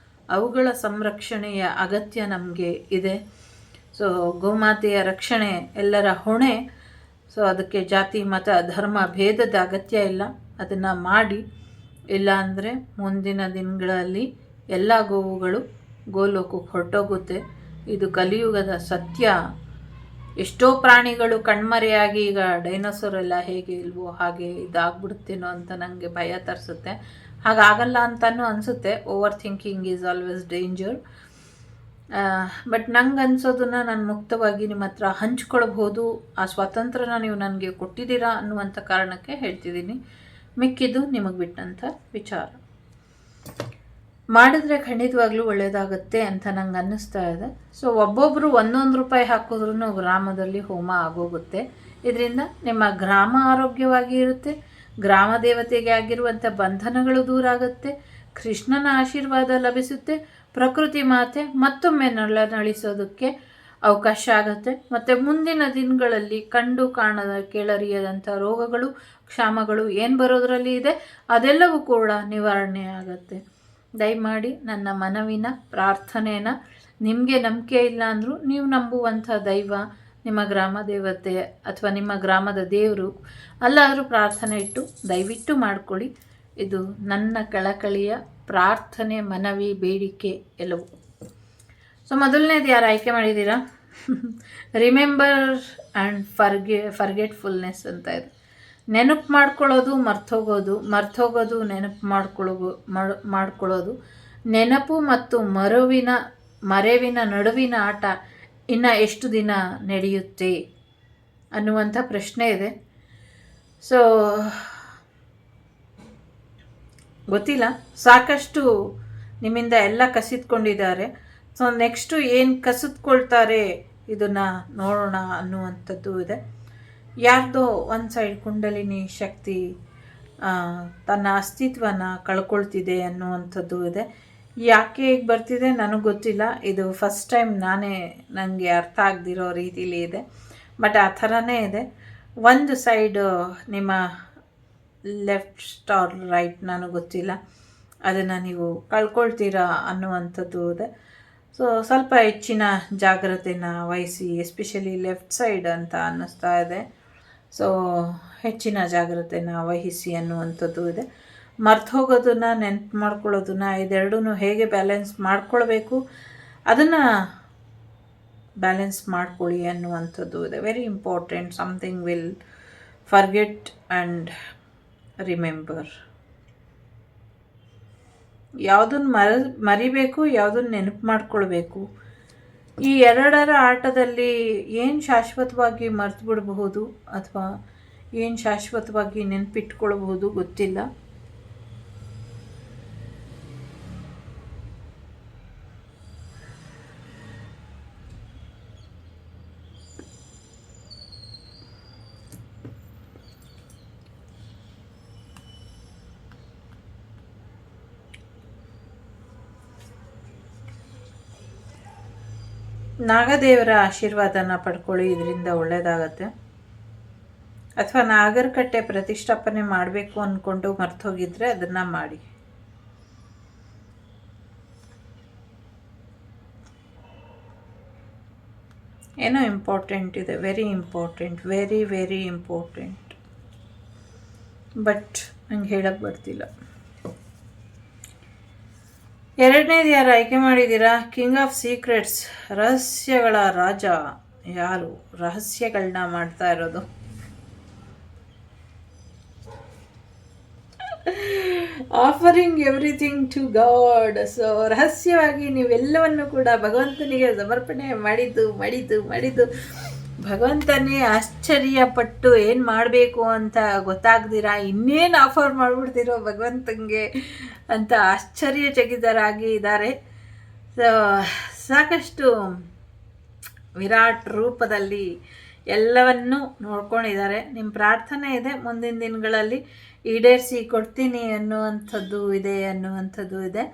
ಅವುಗಳ ಸಂರಕ್ಷಣೆಯ ಅಗತ್ಯ ನಮಗೆ ಇದೆ. ಸೊ ಗೋಮಾತೆಯ ರಕ್ಷಣೆ ಎಲ್ಲರ ಹೊಣೆ. ಸೊ ಅದಕ್ಕೆ ಜಾತಿ ಮತ ಧರ್ಮ ಭೇದದ ಅಗತ್ಯ ಇಲ್ಲ, ಅದನ್ನು ಮಾಡಿ. ಇಲ್ಲ ಅಂದರೆ ಮುಂದಿನ ದಿನಗಳಲ್ಲಿ ಎಲ್ಲ ಗೋವುಗಳು ಗೋಲೋಕಕ್ಕೆ ಹೊರಟೋಗುತ್ತೆ. ಇದು ಕಲಿಯುಗದ ಸತ್ಯ. ಎಷ್ಟೋ ಪ್ರಾಣಿಗಳು ಕಣ್ಮರೆಯಾಗಿ ಈಗ ಡೈನೋಸರ್ ಎಲ್ಲ ಹೇಗೆ ಇಲ್ವೋ ಹಾಗೆ ಇದಾಗ್ಬಿಡುತ್ತೇನೋ ಅಂತ ನನಗೆ ಭಯ ತರಿಸುತ್ತೆ. ಹಾಗಾಗಲ್ಲ ಅಂತಲೂ ಅನಿಸುತ್ತೆ. Over thinking is always danger. But ನಂಗೆ ಅನ್ಸೋದನ್ನು ನಾನು ಮುಕ್ತವಾಗಿ ನಿಮ್ಮ ಹತ್ರ ಹಂಚ್ಕೊಳ್ಬೋದು. ಆ ಸ್ವಾತಂತ್ರ್ಯನ ನೀವು ನನಗೆ ಕೊಟ್ಟಿದ್ದೀರಾ ಅನ್ನುವಂಥ ಕಾರಣಕ್ಕೆ ಹೇಳ್ತಿದ್ದೀನಿ. ಮಿಕ್ಕಿದ್ದು ನಿಮಗೆ ಬಿಟ್ಟಂಥ ವಿಚಾರ. ಮಾಡಿದ್ರೆ ಖಂಡಿತವಾಗ್ಲೂ ಒಳ್ಳೆಯದಾಗುತ್ತೆ ಅಂತ ನಂಗೆ ಅನ್ನಿಸ್ತಾ ಇದೆ. ಸೊ ಒಬ್ಬೊಬ್ಬರು 1 ರೂಪಾಯಿ ಹಾಕಿದ್ರೂ ಗ್ರಾಮದಲ್ಲಿ ಹೋಮ ಆಗೋಗುತ್ತೆ. ಇದರಿಂದ ನಿಮ್ಮ ಗ್ರಾಮ ಆರೋಗ್ಯವಾಗಿ ಇರುತ್ತೆ, ಗ್ರಾಮ ದೇವತೆಗೆ ಆಗಿರುವಂಥ ಬಂಧನಗಳು ದೂರ ಆಗುತ್ತೆ, ಕೃಷ್ಣನ ಆಶೀರ್ವಾದ ಲಭಿಸುತ್ತೆ, ಪ್ರಕೃತಿ ಮಾತೆ ಮತ್ತೊಮ್ಮೆ ನಳಿಸೋದಕ್ಕೆ ಅವಕಾಶ ಆಗುತ್ತೆ. ಮತ್ತು ಮುಂದಿನ ದಿನಗಳಲ್ಲಿ ಕಂಡು ಕಾಣದ ಕೇಳರಿಯದಂಥ ರೋಗಗಳು ಕ್ಷಾಮಗಳು ಏನು ಬರೋದರಲ್ಲಿ ಇದೆ ಅದೆಲ್ಲವೂ ಕೂಡ ನಿವಾರಣೆ ಆಗುತ್ತೆ. ದಯಮಾಡಿ ನನ್ನ ಮನವಿನ ಪ್ರಾರ್ಥನೆನ, ನಿಮಗೆ ನಂಬಿಕೆ ಇಲ್ಲ ಅಂದರೂ ನೀವು ನಂಬುವಂಥ ದೈವ ನಿಮ್ಮ ಗ್ರಾಮ ದೇವತೆ ಅಥವಾ ನಿಮ್ಮ ಗ್ರಾಮದ ದೇವರು ಅಲ್ಲಾದರೂ ಪ್ರಾರ್ಥನೆ ಇಟ್ಟು ದಯವಿಟ್ಟು ಮಾಡಿಕೊಳ್ಳಿ. ಇದು ನನ್ನ ಕಳಕಳಿಯ ಪ್ರಾರ್ಥನೆ, ಮನವಿ, ಬೇಡಿಕೆ ಎಲ್ಲವೂ. ಸೊ ಮೊದಲನೇದು ಯಾರು ಆಯ್ಕೆ ಮಾಡಿದ್ದೀರಾ? ರಿಮೆಂಬರ್ ಆ್ಯಂಡ್ ಫರ್ಗೆಟ್ಫುಲ್ನೆಸ್ ಅಂತ ಇದೆ. ನೆನಪು ಮಾಡ್ಕೊಳ್ಳೋದು, ಮರ್ತೋಗೋದು, ನೆನಪು ಮಾಡ್ಕೊಳ್ಳೋದು. ನೆನಪು ಮತ್ತು ಮರೆವಿನ ನಡುವಿನ ಆಟ ಇನ್ನು ಎಷ್ಟು ದಿನ ನಡೆಯುತ್ತೆ ಅನ್ನುವಂಥ ಪ್ರಶ್ನೆ ಇದೆ. ಸೊ ಗೊತ್ತಿಲ್ಲ, ಸಾಕಷ್ಟು ನಿಮ್ಮಿಂದ ಎಲ್ಲ ಕಸಿದ್ಕೊಂಡಿದ್ದಾರೆ. ಸೊ ನೆಕ್ಸ್ಟು ಏನು ಕಸಿದ್ಕೊಳ್ತಾರೆ ಇದನ್ನು ನೋಡೋಣ ಅನ್ನುವಂಥದ್ದು ಇದೆ. ಯಾರ್ದೋ ಒಂದು ಸೈಡ್ ಕುಂಡಲಿನಿ ಶಕ್ತಿ ತನ್ನ ಅಸ್ತಿತ್ವನ ಕಳ್ಕೊಳ್ತಿದೆ ಅನ್ನುವಂಥದ್ದು ಇದೆ. ಯಾಕೆ ಈಗ ಬರ್ತಿದೆ ನನಗೆ ಗೊತ್ತಿಲ್ಲ. ಇದು ಫಸ್ಟ್ ಟೈಮ್ ನನಗೆ ಅರ್ಥ ಆಗದಿರೋ ರೀತಿಲಿ ಇದೆ. ಬಟ್ ಆ ಥರನೇ ಇದೆ. ಒಂದು ಸೈಡು ನಿಮ್ಮ ಲೆಫ್ಟ್ ಆರ್ ರೈಟ್ ನನಗೆ ಗೊತ್ತಿಲ್ಲ, ಅದನ್ನು ನೀವು ಕಳ್ಕೊಳ್ತೀರಾ ಅನ್ನುವಂಥದ್ದು ಇದೆ. ಸೊ ಸ್ವಲ್ಪ ಹೆಚ್ಚಿನ ಜಾಗ್ರತೆನ ವಹಿಸಿ, ಎಸ್ಪೆಷಲಿ ಲೆಫ್ಟ್ ಸೈಡ್ ಅಂತ ಅನ್ನಿಸ್ತಾ ಇದೆ. ಸೊ ಹೆಚ್ಚಿನ ಜಾಗ್ರತೆನ ವಹಿಸಿ ಅನ್ನುವಂಥದ್ದು ಇದೆ. ಮರ್ತು ಹೋಗೋದನ್ನು, ನೆನಪು ಮಾಡ್ಕೊಳ್ಳೋದನ್ನು, ಇದೆರಡೂ ಹೇಗೆ ಬ್ಯಾಲೆನ್ಸ್ ಮಾಡ್ಕೊಳ್ಬೇಕು ಅದನ್ನು ಬ್ಯಾಲೆನ್ಸ್ ಮಾಡ್ಕೊಳ್ಳಿ ಅನ್ನುವಂಥದ್ದು ಇದೆ. Very important. Something will forget and remember. ಯಾವುದನ್ನು ಮರಿಬೇಕು, ಯಾವುದನ್ನು ನೆನಪು ಮಾಡ್ಕೊಳ್ಬೇಕು. ಈ ಎರಡರ ಆಟದಲ್ಲಿ ಏನು ಶಾಶ್ವತವಾಗಿ ಮರೆತು ಬಿಡಬಹುದು ಅಥವಾ ಏನು ಶಾಶ್ವತವಾಗಿ ನೆನಪಿಟ್ಕೊಳ್ಬಹುದು ಗೊತ್ತಿಲ್ಲ. ನಾಗದೇವರ ಆಶೀರ್ವಾದನ ಪಡ್ಕೊಳ್ಳಿ, ಇದರಿಂದ ಒಳ್ಳೆಯದಾಗತ್ತೆ. ಅಥವಾ ನಾಗರಕಟ್ಟೆ ಪ್ರತಿಷ್ಠಾಪನೆ ಮಾಡಬೇಕು ಅಂದ್ಕೊಂಡು ಮರ್ತೋಗಿದ್ರೆ ಅದನ್ನು ಮಾಡಿ. ಏನೋ ಇಂಪಾರ್ಟೆಂಟ್ ಇದೆ, very important, very very important. But ನಂಗೆ ಹೇಳಕ್ಕೆ ಬರ್ತಿಲ್ಲ. ಎರಡನೇದು ಯಾರು ಆಯ್ಕೆ ಮಾಡಿದ್ದೀರಾ? ಕಿಂಗ್ ಆಫ್ ಸೀಕ್ರೆಟ್ಸ್, ರಹಸ್ಯಗಳ ರಾಜ. ಯಾರು ರಹಸ್ಯಗಳನ್ನ ಮಾಡ್ತಾ ಇರೋದು? Offering everything to God. So ರಹಸ್ಯವಾಗಿ ನೀವೆಲ್ಲವನ್ನು ಕೂಡ ಭಗವಂತನಿಗೆ ಸಮರ್ಪಣೆ ಮಾಡಿದ್ದು ಭಗವಂತನೇ ಆಶ್ಚರ್ಯಪಟ್ಟು ಏನು ಮಾಡಬೇಕು ಅಂತ ಗೊತ್ತಾಗ್ದಿರಾ ಇನ್ನೇನು ಆಫರ್ ಮಾಡಿಬಿಡ್ತಿರೋ ಭಗವಂತನಿಗೆ ಅಂತ ಆಶ್ಚರ್ಯಚಕಿತರಾಗಿ ಇದ್ದಾರೆ. ಸೊ ಸಾಕಷ್ಟು ವಿರಾಟ್ ರೂಪದಲ್ಲಿ ಎಲ್ಲವನ್ನೂ ನೋಡ್ಕೊಂಡಿದ್ದಾರೆ. ನಿಮ್ಮ ಪ್ರಾರ್ಥನೆ ಇದೆ, ಮುಂದಿನ ದಿನಗಳಲ್ಲಿ ಈಡೇರಿಸಿ ಕೊಡ್ತೀನಿ ಅನ್ನುವಂಥದ್ದು ಇದೆ.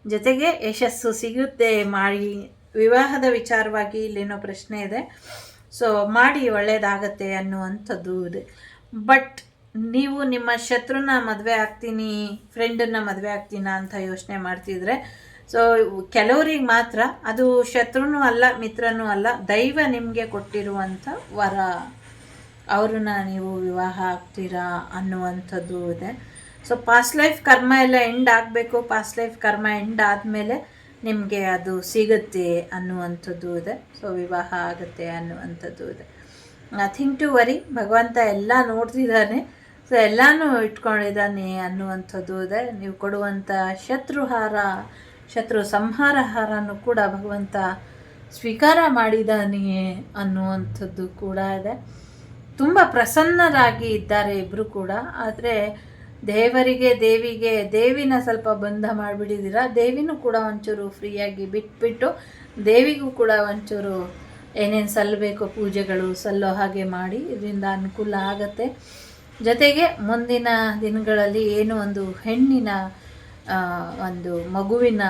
ಜೊತೆಗೆ ಯಶಸ್ಸು ಸಿಗುತ್ತೆ ಮಾಡಿ. ವಿವಾಹದ ವಿಚಾರವಾಗಿ ಇಲ್ಲೇನೋ ಪ್ರಶ್ನೆ ಇದೆ. ಸೊ ಮಾಡಿ, ಒಳ್ಳೆಯದಾಗತ್ತೆ ಅನ್ನುವಂಥದ್ದು ಇದೆ. ಬಟ್ ನೀವು ನಿಮ್ಮ ಶತ್ರುನ ಮದುವೆ ಆಗ್ತೀನಿ, ಫ್ರೆಂಡನ್ನು ಮದುವೆ ಆಗ್ತೀನ ಅಂತ ಯೋಚನೆ ಮಾಡ್ತಿದ್ರೆ, ಸೊ ಕೆಲವರಿಗೆ ಮಾತ್ರ ಅದು ಶತ್ರುನೂ ಅಲ್ಲ, ಮಿತ್ರನೂ ಅಲ್ಲ, ದೈವ ನಿಮಗೆ ಕೊಟ್ಟಿರುವಂಥ ವರ, ಅವ್ರನ್ನ ನೀವು ವಿವಾಹ ಆಗ್ತೀರಾ ಅನ್ನುವಂಥದ್ದು ಇದೆ. ಸೊ ಪಾಸ್ಟ್ ಲೈಫ್ ಕರ್ಮ ಎಲ್ಲ ಎಂಡ್ ಆಗಬೇಕು. ಪಾಸ್ಟ್ ಲೈಫ್ ಕರ್ಮ ಎಂಡ್ ಆದಮೇಲೆ ನಿಮಗೆ ಅದು ಸಿಗುತ್ತೆ ಅನ್ನುವಂಥದ್ದು ಇದೆ. ಸೊ ವಿವಾಹ ಆಗುತ್ತೆ ಅನ್ನುವಂಥದ್ದು ಇದೆ. Nothing to worry. ಭಗವಂತ ಎಲ್ಲ ನೋಡ್ತಿದ್ದಾನೆ. ಸೊ ಎಲ್ಲನೂ ಇಟ್ಕೊಂಡಿದ್ದಾನೆ ಅನ್ನುವಂಥದ್ದು ಇದೆ. ನೀವು ಕೊಡುವಂಥ ಶತ್ರು ಸಂಹಾರ ಹಾರನೂ ಕೂಡ ಭಗವಂತ ಸ್ವೀಕಾರ ಮಾಡಿದ್ದಾನೆ ಅನ್ನುವಂಥದ್ದು ಕೂಡ ಇದೆ. ತುಂಬ ಪ್ರಸನ್ನರಾಗಿ ಇದ್ದಾರೆ ಇಬ್ಬರು ಕೂಡ. ಆದರೆ ದೇವಿನ ಸ್ವಲ್ಪ ಬಂಧ ಮಾಡಿಬಿಟ್ಟಿದ್ದೀರಾ. ದೇವಿನೂ ಕೂಡ ಒಂಚೂರು ಫ್ರೀಯಾಗಿ ಬಿಟ್ಬಿಟ್ಟು ದೇವಿಗೂ ಕೂಡ ಒಂಚೂರು ಏನೇನು ಸಲ್ಲಬೇಕು ಪೂಜೆಗಳು ಸಲ್ಲೋ ಹಾಗೆ ಮಾಡಿ, ಇದರಿಂದ ಅನುಕೂಲ ಆಗತ್ತೆ. ಜೊತೆಗೆ ಮುಂದಿನ ದಿನಗಳಲ್ಲಿ ಏನು ಒಂದು ಹೆಣ್ಣಿನ ಒಂದು ಮಗುವಿನ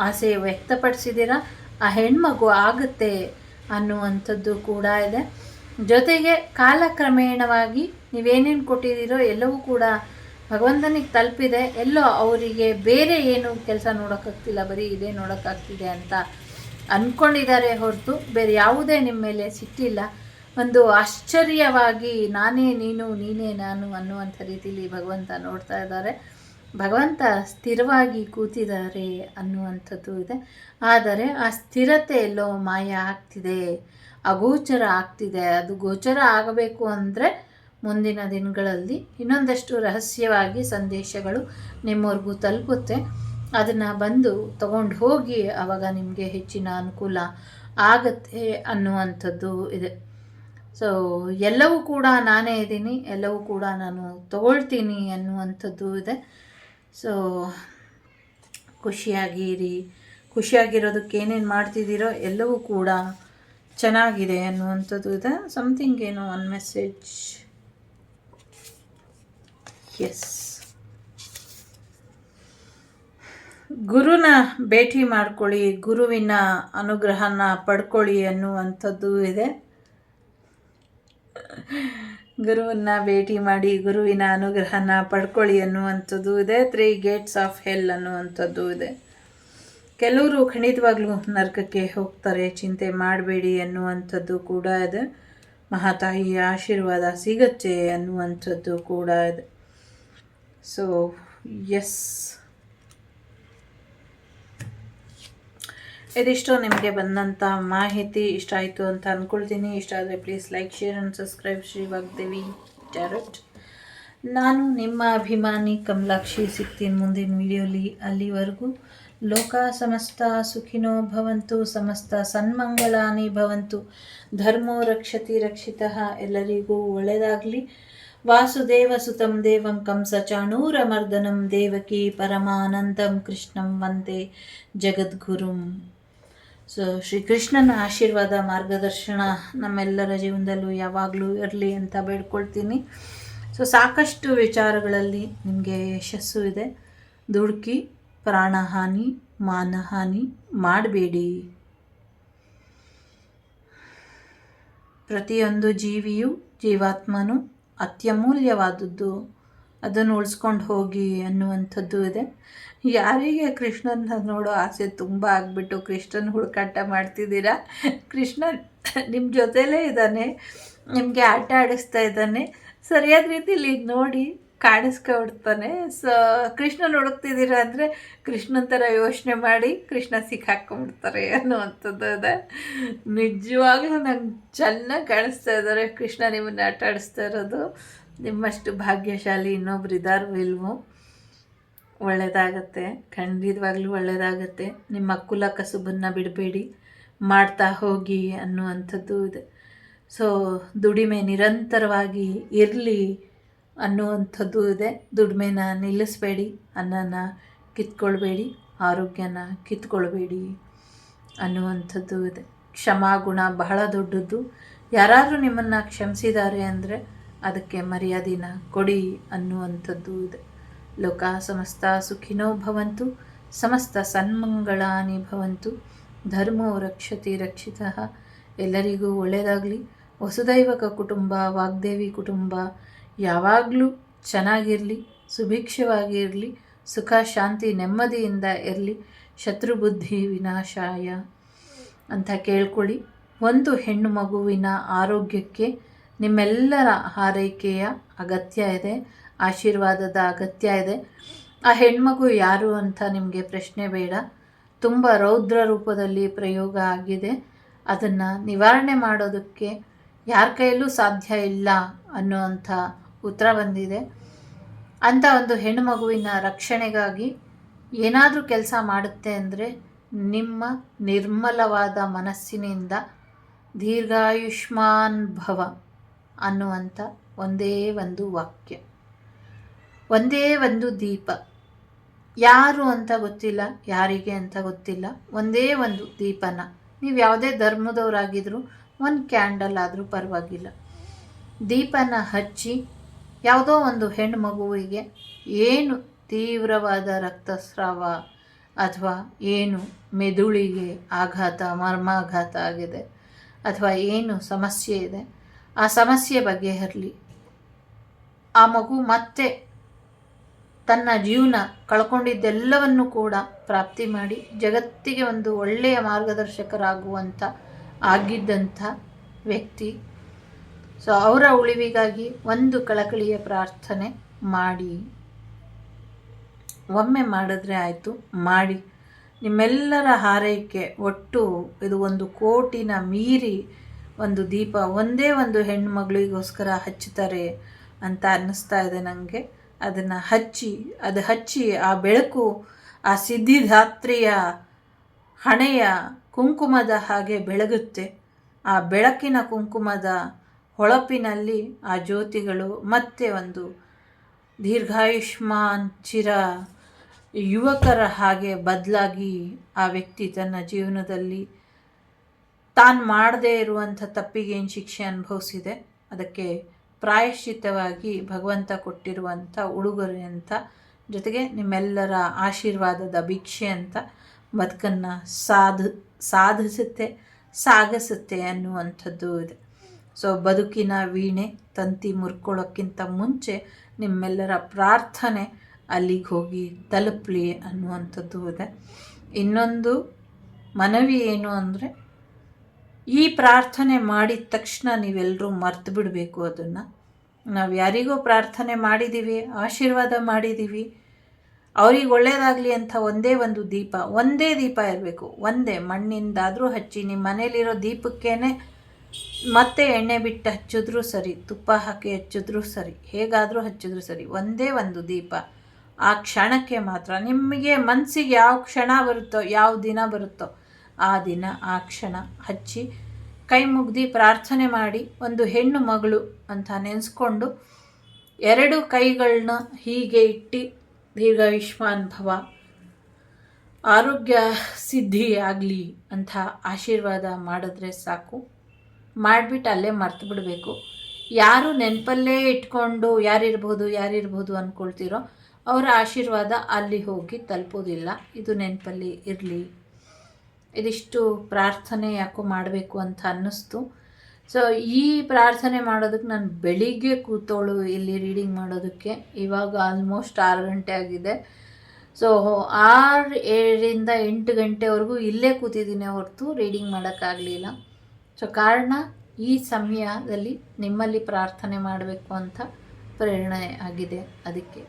ಆಸೆ ವ್ಯಕ್ತಪಡಿಸಿದ್ದೀರಾ, ಆ ಹೆಣ್ಮಗು ಆಗುತ್ತೆ ಅನ್ನುವಂಥದ್ದು ಕೂಡ ಇದೆ. ಜೊತೆಗೆ ಕಾಲಕ್ರಮೇಣವಾಗಿ ನೀವೇನೇನು ಕೊಟ್ಟಿದ್ದೀರೋ ಎಲ್ಲವೂ ಕೂಡ ಭಗವಂತನಿಗೆ ತಲುಪಿದೆ. ಎಲ್ಲೋ ಅವರಿಗೆ ಬೇರೆ ಏನು ಕೆಲಸ ನೋಡೋಕ್ಕಾಗ್ತಿಲ್ಲ, ಬರೀ ಇದೇ ನೋಡೋಕ್ಕಾಗ್ತಿದೆ ಅಂತ ಅಂದ್ಕೊಂಡಿದ್ದಾರೆ ಹೊರತು ಬೇರೆ ಯಾವುದೇ ನಿಮ್ಮ ಮೇಲೆ ಸಿಟ್ಟಿಲ್ಲ. ಒಂದು ಆಶ್ಚರ್ಯವಾಗಿ ನಾನೇ ನೀನು ನೀನೇ ನಾನು ಅನ್ನುವಂಥ ರೀತಿಯಲ್ಲಿ ಭಗವಂತ ನೋಡ್ತಾ ಇದ್ದಾರೆ. ಭಗವಂತ ಸ್ಥಿರವಾಗಿ ಕೂತಿದ್ದಾರೆ ಅನ್ನುವಂಥದ್ದು ಇದೆ. ಆದರೆ ಆ ಸ್ಥಿರತೆ ಎಲ್ಲೋ ಮಾಯ ಆಗ್ತಿದೆ, ಅಗೋಚರ ಆಗ್ತಿದೆ. ಅದು ಗೋಚರ ಆಗಬೇಕು ಅಂದರೆ ಮುಂದಿನ ದಿನಗಳಲ್ಲಿ ಇನ್ನೊಂದಷ್ಟು ರಹಸ್ಯವಾಗಿ ಸಂದೇಶಗಳು ನಿಮ್ಮವರೆಗೂ ತಲುಪುತ್ತೆ. ಅದನ್ನು ಬಂದು ತಗೊಂಡು ಹೋಗಿ ಆವಾಗ ನಿಮಗೆ ಹೆಚ್ಚಿನ ಅನುಕೂಲ ಆಗತ್ತೆ ಅನ್ನುವಂಥದ್ದು ಇದೆ. ಸೊ ಎಲ್ಲವೂ ಕೂಡ ನಾನೇ ಇದ್ದೀನಿ, ಎಲ್ಲವೂ ಕೂಡ ನಾನು ತಗೊಳ್ತೀನಿ ಅನ್ನುವಂಥದ್ದು ಇದೆ. ಸೊ ಖುಷಿಯಾಗಿರಿ, ಖುಷಿಯಾಗಿರೋದಕ್ಕೆ ಏನೇನು ಮಾಡ್ತಿದ್ದೀರೋ ಎಲ್ಲವೂ ಕೂಡ ಚೆನ್ನಾಗಿದೆ ಅನ್ನುವಂಥದ್ದು ಇದೆ. ಸಮಥಿಂಗ್ ಏನೋ ಒನ್ ಮೆಸೇಜ್. ಎಸ್, ಗುರುನ ಭೇಟಿ ಮಾಡ್ಕೊಳ್ಳಿ, ಗುರುವಿನ ಅನುಗ್ರಹನ ಪಡ್ಕೊಳ್ಳಿ ಅನ್ನುವಂಥದ್ದು ಇದೆ. ಗುರುವನ್ನ ಭೇಟಿ ಮಾಡಿ ಗುರುವಿನ ಅನುಗ್ರಹನ ಪಡ್ಕೊಳ್ಳಿ ಅನ್ನುವಂಥದ್ದು ಇದೆ. 3 ಗೇಟ್ಸ್ ಆಫ್ ಹೆಲ್ ಅನ್ನುವಂಥದ್ದು ಇದೆ. ಕೆಲವರು ಖಂಡಿತವಾಗ್ಲೂ ನರಕಕ್ಕೆ ಹೋಗ್ತಾರೆ, ಚಿಂತೆ ಮಾಡಬೇಡಿ ಅನ್ನುವಂಥದ್ದು ಕೂಡ ಇದೆ. ಮಹಾತಾಯಿಯ ಆಶೀರ್ವಾದ ಸಿಗತ್ತೆ ಅನ್ನುವಂಥದ್ದು ಕೂಡ ಇದೆ. ಸೊ ಎಸ್, ಇದಿಷ್ಟು ನಿಮಗೆ ಬಂದಂಥ ಮಾಹಿತಿ ಇಷ್ಟ ಆಯಿತು ಅಂತ ಅಂದ್ಕೊಳ್ತೀನಿ. ಇಷ್ಟ ಆದರೆ please like, share and subscribe Shri Vagdevi tarot. ನಾನು ನಿಮ್ಮ ಅಭಿಮಾನಿ ಕಮಲಾಕ್ಷಿ. ಸಿಗ್ತೀನಿ ಮುಂದಿನ ವಿಡಿಯೋಲಿ. ಅಲ್ಲಿವರೆಗೂ ಲೋಕ ಸಮಸ್ತ ಸುಖಿನೋ ಭವಂತು, ಸಮಸ್ತ ಸನ್ಮಂಗಳಾನಿ ಭವಂತು, ಧರ್ಮೋ ರಕ್ಷತಿ ರಕ್ಷಿತಃ. ಎಲ್ಲರಿಗೂ ಒಳ್ಳೆಯದಾಗಲಿ. ವಾಸುದೇವ ಸುತಂ ದೇವಂ ಕಂಸ ಚಾಣೂರಮರ್ದನಂ ದೇವಕಿ ಪರಮಾನಂದಂ ಕೃಷ್ಣಂ ವಂದೇ ಜಗದ್ಗುರುಂ. ಸೊ ಶ್ರೀಕೃಷ್ಣನ ಆಶೀರ್ವಾದ, ಮಾರ್ಗದರ್ಶನ ನಮ್ಮೆಲ್ಲರ ಜೀವನದಲ್ಲೂ ಯಾವಾಗಲೂ ಇರಲಿ ಅಂತ ಬೇಡ್ಕೊಳ್ತೀನಿ. ಸೊ ಸಾಕಷ್ಟು ವಿಚಾರಗಳಲ್ಲಿ ನಿಮಗೆ ಯಶಸ್ಸು ಇದೆ. ದುಡುಕಿ ಪ್ರಾಣಹಾನಿ ಮಾನಹಾನಿ ಮಾಡಬೇಡಿ. ಪ್ರತಿಯೊಂದು ಜೀವಿಯು ಜೀವಾತ್ಮನು ಅತ್ಯಮೂಲ್ಯವಾದದ್ದು, ಅದನ್ನು ಉಳಿಸ್ಕೊಂಡು ಹೋಗಿ ಅನ್ನುವಂಥದ್ದು ಇದೆ. ಯಾರಿಗೆ ಕೃಷ್ಣನ ನೋಡೋ ಆಸೆ ತುಂಬ ಆಗಿಬಿಟ್ಟು ಕೃಷ್ಣನ ಹುಡುಕಾಟ ಮಾಡ್ತಿದ್ದೀರಾ, ಕೃಷ್ಣ ನಿಮ್ಮ ಜೊತೆಲೇ ಇದ್ದಾನೆ, ನಿಮಗೆ ಆಟ ಆಡಿಸ್ತಾ ಇದ್ದಾನೆ. ಸರಿಯಾದ ರೀತಿಲಿ ನೋಡಿ ಕಾಣಿಸ್ಕೊಬಿಡ್ತಾನೆ. ಸೊ ಕೃಷ್ಣನ ಹುಡುಕ್ತಿದ್ದೀರಾ ಅಂದರೆ ಕೃಷ್ಣನ ಥರ ಯೋಚನೆ ಮಾಡಿ ಕೃಷ್ಣ ಸಿಕ್ಕಾಕ್ಕೊಂಡ್ಬಿಡ್ತಾರೆ ಅನ್ನುವಂಥದ್ದು ಇದೆ. ನಿಜವಾಗ್ಲೂ ನಂಗೆ ಚೆನ್ನಾಗಿ ಕಾಣಿಸ್ತಾ ಇದ್ದಾರೆ ಕೃಷ್ಣ ನಿಮ್ಮನ್ನು ಆಟ ಆಡಿಸ್ತಾ ಇರೋದು. ನಿಮ್ಮಷ್ಟು ಭಾಗ್ಯಶಾಲಿ ಇನ್ನೊಬ್ರು ಇದ್ದಾರೋ ಇಲ್ವೋ. ಒಳ್ಳೆಯದಾಗತ್ತೆ, ಖಂಡಿತವಾಗ್ಲೂ ಒಳ್ಳೆಯದಾಗತ್ತೆ. ನಿಮ್ಮ ಕುಲ ಕಸುಬನ್ನು ಬಿಡಬೇಡಿ, ಮಾಡ್ತಾ ಹೋಗಿ ಅನ್ನುವಂಥದ್ದು ಇದೆ. ಸೊ ದುಡಿಮೆ ನಿರಂತರವಾಗಿ ಇರಲಿ ಅನ್ನುವಂಥದ್ದು ಇದೆ. ದುಡಿಮೆನ ನಿಲ್ಲಿಸಬೇಡಿ, ಅನ್ನನ ಕಿತ್ಕೊಳ್ಬೇಡಿ, ಆರೋಗ್ಯನ ಕಿತ್ಕೊಳ್ಬೇಡಿ ಅನ್ನುವಂಥದ್ದು ಇದೆ. ಕ್ಷಮಾಗುಣ ಬಹಳ ದೊಡ್ಡದ್ದು. ಯಾರಾದರೂ ನಿಮ್ಮನ್ನು ಕ್ಷಮಿಸಿದ್ದಾರೆ ಅಂದರೆ ಅದಕ್ಕೆ ಮರ್ಯಾದೆನ ಕೊಡಿ ಅನ್ನುವಂಥದ್ದು ಇದೆ. ಲೋಕ ಸಮಸ್ತ ಸುಖಿನೋ ಭವಂತು, ಸಮಸ್ತ ಸನ್ಮಂಗಳಾನಿ ಭವಂತು, ಧರ್ಮೋ ರಕ್ಷತಿ ರಕ್ಷಿತಃ. ಎಲ್ಲರಿಗೂ ಒಳ್ಳೆಯದಾಗಲಿ. ವಸುದೈವಕ ಕುಟುಂಬ, ವಾಗ್ದೇವಿ ಕುಟುಂಬ ಯಾವಾಗಲೂ ಚೆನ್ನಾಗಿರಲಿ, ಸುಭಿಕ್ಷವಾಗಿರಲಿ, ಸುಖ ಶಾಂತಿ ನೆಮ್ಮದಿಯಿಂದ ಇರಲಿ. ಶತ್ರುಬುದ್ಧಿ ವಿನಾಶಾಯ ಅಂತ ಕೇಳ್ಕೊಳ್ಳಿ. ಒಂದು ಹೆಣ್ಣು ಮಗುವಿನ ಆರೋಗ್ಯಕ್ಕೆ ನಿಮ್ಮೆಲ್ಲರ ಹಾರೈಕೆಯ ಅಗತ್ಯ ಇದೆ, ಆಶೀರ್ವಾದದ ಅಗತ್ಯ ಇದೆ. ಆ ಹೆಣ್ಮಗು ಯಾರು ಅಂತ ನಿಮಗೆ ಪ್ರಶ್ನೆ ಬೇಡ. ತುಂಬ ರೌದ್ರ ರೂಪದಲ್ಲಿ ಪ್ರಯೋಗ ಆಗಿದೆ. ಅದನ್ನು ನಿವಾರಣೆ ಮಾಡೋದಕ್ಕೆ ಯಾರ ಕೈಯಲ್ಲೂ ಸಾಧ್ಯ ಇಲ್ಲ ಅನ್ನೋವಂಥ ಉತ್ತರ ಬಂದಿದೆ. ಅಂಥ ಒಂದು ಹೆಣ್ಣು ಮಗುವಿನ ರಕ್ಷಣೆಗಾಗಿ ಏನಾದರೂ ಕೆಲಸ ಮಾಡುತ್ತೆ ಅಂದರೆ ನಿಮ್ಮ ನಿರ್ಮಲವಾದ ಮನಸ್ಸಿನಿಂದ ದೀರ್ಘಾಯುಷ್ಮಾನ್ ಭವ ಅನ್ನುವಂಥ ಒಂದೇ ಒಂದು ವಾಕ್ಯ, ಒಂದೇ ಒಂದು ದೀಪ. ಯಾರು ಅಂತ ಗೊತ್ತಿಲ್ಲ, ಯಾರಿಗೆ ಅಂತ ಗೊತ್ತಿಲ್ಲ. ಒಂದೇ ಒಂದು ದೀಪನ ನೀವು ಯಾವುದೇ ಧರ್ಮದವರಾಗಿದ್ದರೂ ಒಂದು ಕ್ಯಾಂಡಲ್ ಆದರೂ ಪರವಾಗಿಲ್ಲ, ದೀಪನ ಹಚ್ಚಿ ಯಾವುದೋ ಒಂದು ಹೆಣ್ಣು ಮಗುವಿಗೆ ಏನು ತೀವ್ರವಾದ ರಕ್ತಸ್ರಾವ ಅಥವಾ ಏನು ಮೆದುಳಿಗೆ ಆಘಾತ, ಮರ್ಮಾಘಾತ ಆಗಿದೆ ಅಥವಾ ಏನು ಸಮಸ್ಯೆ ಇದೆ, ಆ ಸಮಸ್ಯೆ ಬಗೆಹರಲಿ. ಆ ಮಗು ಮತ್ತೆ ತನ್ನ ಜೀವನ ಕಳ್ಕೊಂಡಿದ್ದೆಲ್ಲವನ್ನು ಕೂಡ ಪ್ರಾಪ್ತಿ ಮಾಡಿ ಜಗತ್ತಿಗೆ ಒಂದು ಒಳ್ಳೆಯ ಮಾರ್ಗದರ್ಶಕರಾಗುವಂಥ ಆಗಿದ್ದಂಥ ವ್ಯಕ್ತಿ. ಸೊ ಅವರ ಉಳಿವಿಗಾಗಿ ಒಂದು ಕಳಕಳಿಯ ಪ್ರಾರ್ಥನೆ ಮಾಡಿ. ಒಮ್ಮೆ ಮಾಡಿದ್ರೆ ಆಯಿತು, ಮಾಡಿ. ನಿಮ್ಮೆಲ್ಲರ ಹಾರೈಕೆ ಒಟ್ಟು ಇದು 1 ಕೋಟಿನ ಮೀರಿ ಒಂದು ದೀಪ ಒಂದೇ ಒಂದು ಹೆಣ್ಮಗಳಿಗೋಸ್ಕರ ಹಚ್ಚುತ್ತಾರೆ ಅಂತ ಅನ್ನಿಸ್ತಾ ಇದೆ ನನಗೆ. ಅದನ್ನು ಹಚ್ಚಿ ಆ ಬೆಳಕು ಆ ಸಿದ್ಧಿದಾತ್ರಿಯ ಹಣೆಯ ಕುಂಕುಮದ ಹಾಗೆ ಬೆಳಗುತ್ತೆ. ಆ ಬೆಳಕಿನ ಕುಂಕುಮದ ಹೊಳಪಿನಲ್ಲಿ ಆ ಜ್ಯೋತಿಗಳು ಮತ್ತೆ ಒಂದು ದೀರ್ಘಾಯುಷ್ಮಾನ್ ಚಿರ ಯುವಕರ ಹಾಗೆ ಬದಲಾಗಿ ಆ ವ್ಯಕ್ತಿ ತನ್ನ ಜೀವನದಲ್ಲಿ ತಾನು ಮಾಡದೇ ಇರುವಂಥ ತಪ್ಪಿಗೆ ಏನು ಶಿಕ್ಷೆ ಅನುಭವಿಸಿದೆ ಅದಕ್ಕೆ ಪ್ರಾಯಶ್ಚಿತ್ತವಾಗಿ ಭಗವಂತ ಕೊಟ್ಟಿರುವಂಥ ಉಡುಗೊರೆ ಅಂತ, ಜೊತೆಗೆ ನಿಮ್ಮೆಲ್ಲರ ಆಶೀರ್ವಾದದ ಭಿಕ್ಷೆ ಅಂತ ಬದುಕನ್ನು ಸಾಧಿಸುತ್ತೆ, ಸಾಗಿಸುತ್ತೆ ಅನ್ನುವಂಥದ್ದು ಇದೆ. ಸೊ ಬದುಕಿನ ವೀಣೆ ತಂತಿ ಮುರ್ಕೊಳ್ಳೋಕ್ಕಿಂತ ಮುಂಚೆ ನಿಮ್ಮೆಲ್ಲರ ಪ್ರಾರ್ಥನೆ ಅಲ್ಲಿಗೆ ಹೋಗಿ ತಲುಪಲಿ ಅನ್ನುವಂಥದ್ದು ಇದೆ. ಇನ್ನೊಂದು ಮನವಿ ಏನು ಅಂದರೆ, ಈ ಪ್ರಾರ್ಥನೆ ಮಾಡಿದ ತಕ್ಷಣ ನೀವೆಲ್ಲರೂ ಮರ್ತು ಬಿಡಬೇಕು. ಅದನ್ನು ನಾವು ಯಾರಿಗೋ ಪ್ರಾರ್ಥನೆ ಮಾಡಿದ್ದೀವಿ, ಆಶೀರ್ವಾದ ಮಾಡಿದ್ದೀವಿ, ಅವ್ರಿಗೆ ಒಳ್ಳೆಯದಾಗಲಿ ಅಂತ ಒಂದೇ ದೀಪ ಇರಬೇಕು. ಒಂದೇ ಮಣ್ಣಿಂದಾದರೂ ಹಚ್ಚಿ, ನಿಮ್ಮ ಮನೇಲಿರೋ ದೀಪಕ್ಕೇ ಮತ್ತೆ ಎಣ್ಣೆ ಬಿಟ್ಟು ಹಚ್ಚಿದ್ರೂ ಸರಿ, ತುಪ್ಪ ಹಾಕಿ ಹಚ್ಚಿದ್ರೂ ಸರಿ, ಹೇಗಾದರೂ ಹಚ್ಚಿದ್ರೂ ಸರಿ, ಒಂದೇ ಒಂದು ದೀಪ ಆ ಕ್ಷಣಕ್ಕೆ ಮಾತ್ರ. ನಿಮಗೆ ಮನಸ್ಸಿಗೆ ಯಾವ ಕ್ಷಣ ಬರುತ್ತೋ, ಯಾವ ದಿನ ಬರುತ್ತೋ ಆ ದಿನ ಆ ಕ್ಷಣ ಹಚ್ಚಿ ಕೈ ಮುಗ್ದು ಪ್ರಾರ್ಥನೆ ಮಾಡಿ, ಒಂದು ಹೆಣ್ಣು ಮಗಳು ಅಂತ ನೆನೆಸ್ಕೊಂಡು 2 ಕೈಗಳನ್ನ ಹೀಗೆ ಇಟ್ಟು ದೀರ್ಘಾಯುಷ್ಮಾನ್ ಭವ, ಆರೋಗ್ಯ ಸಿದ್ಧಿ ಆಗಲಿ ಅಂತ ಆಶೀರ್ವಾದ ಮಾಡಿದ್ರೆ ಸಾಕು. ಮಾಡಿಬಿಟ್ಟು ಅಲ್ಲೇ ಮರ್ತು ಬಿಡಬೇಕು. ಯಾರು ನೆನಪಲ್ಲೇ ಇಟ್ಕೊಂಡು ಯಾರಿರ್ಬೋದು ಅಂದ್ಕೊಳ್ತೀರೋ ಅವರ ಆಶೀರ್ವಾದ ಅಲ್ಲಿ ಹೋಗಿ ತಲುಪೋದಿಲ್ಲ. ಇದು ನೆನಪಲ್ಲಿ ಇರಲಿ. ಇದಿಷ್ಟು ಪ್ರಾರ್ಥನೆ ಯಾಕೋ ಮಾಡಬೇಕು ಅಂತ ಅನ್ನಿಸ್ತು. ಸೊ ಈ ಪ್ರಾರ್ಥನೆ ಮಾಡೋದಕ್ಕೆ ನಾನು ಬೆಳಿಗ್ಗೆ ಕೂತೋಳು ಇಲ್ಲಿ ರೀಡಿಂಗ್ ಮಾಡೋದಕ್ಕೆ. ಇವಾಗ ಆಲ್ಮೋಸ್ಟ್ 6 ಗಂಟೆ ಆಗಿದೆ. ಸೊ 6ರಿಂದ 8 ಗಂಟೆವರೆಗೂ ಇಲ್ಲೇ ಕೂತಿದ್ದೀನಿ ಹೊರತು ರೀಡಿಂಗ್ ಮಾಡೋಕ್ಕಾಗಲಿಲ್ಲ. ಸೊ ಕಾರಣ ಈ ಸಮಯದಲ್ಲಿ ನಿಮ್ಮಲ್ಲಿ ಪ್ರಾರ್ಥನೆ ಮಾಡಬೇಕು ಅಂತ ಪ್ರೇರಣೆ ಆಗಿದೆ. ಅದಕ್ಕೆ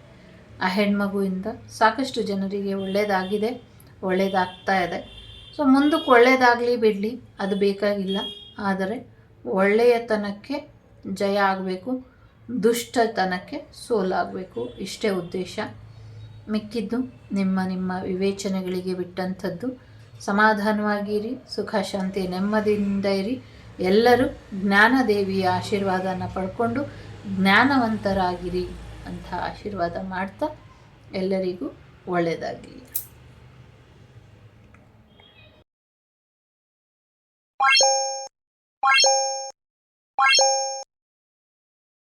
ಆ ಹೆಣ್ಮಗುವಿಂದ ಸಾಕಷ್ಟು ಜನರಿಗೆ ಒಳ್ಳೆಯದಾಗಿದೆ, ಒಳ್ಳೆಯದಾಗ್ತಾ ಇದೆ. ಸೊ ಮುಂದಕ್ಕೆ ಒಳ್ಳೆಯದಾಗಲಿ ಬಿಡಲಿ, ಅದು ಬೇಕಾಗಿಲ್ಲ. ಆದರೆ ಒಳ್ಳೆಯತನಕ್ಕೆ ಜಯ ಆಗಬೇಕು, ದುಷ್ಟತನಕ್ಕೆ ಸೋಲಾಗಬೇಕು, ಇಷ್ಟೇ ಉದ್ದೇಶ. ಮಿಕ್ಕಿದ್ದು ನಿಮ್ಮ ವಿವೇಚನೆಗಳಿಗೆ ಬಿಟ್ಟಂಥದ್ದು. ಸಮಾಧಾನವಾಗಿರಿ, ಸುಖ ಶಾಂತಿ ನೆಮ್ಮದಿಯಿಂದ ಇರಿ. ಎಲ್ಲರೂ ಜ್ಞಾನದೇವಿಯ ಆಶೀರ್ವಾದನ ಪಡ್ಕೊಂಡು ಜ್ಞಾನವಂತರಾಗಿರಿ ಅಂತ ಆಶೀರ್ವಾದ ಮಾಡ್ತಾ ಎಲ್ಲರಿಗೂ ಒಳ್ಳೆಯದಾಗಲಿ.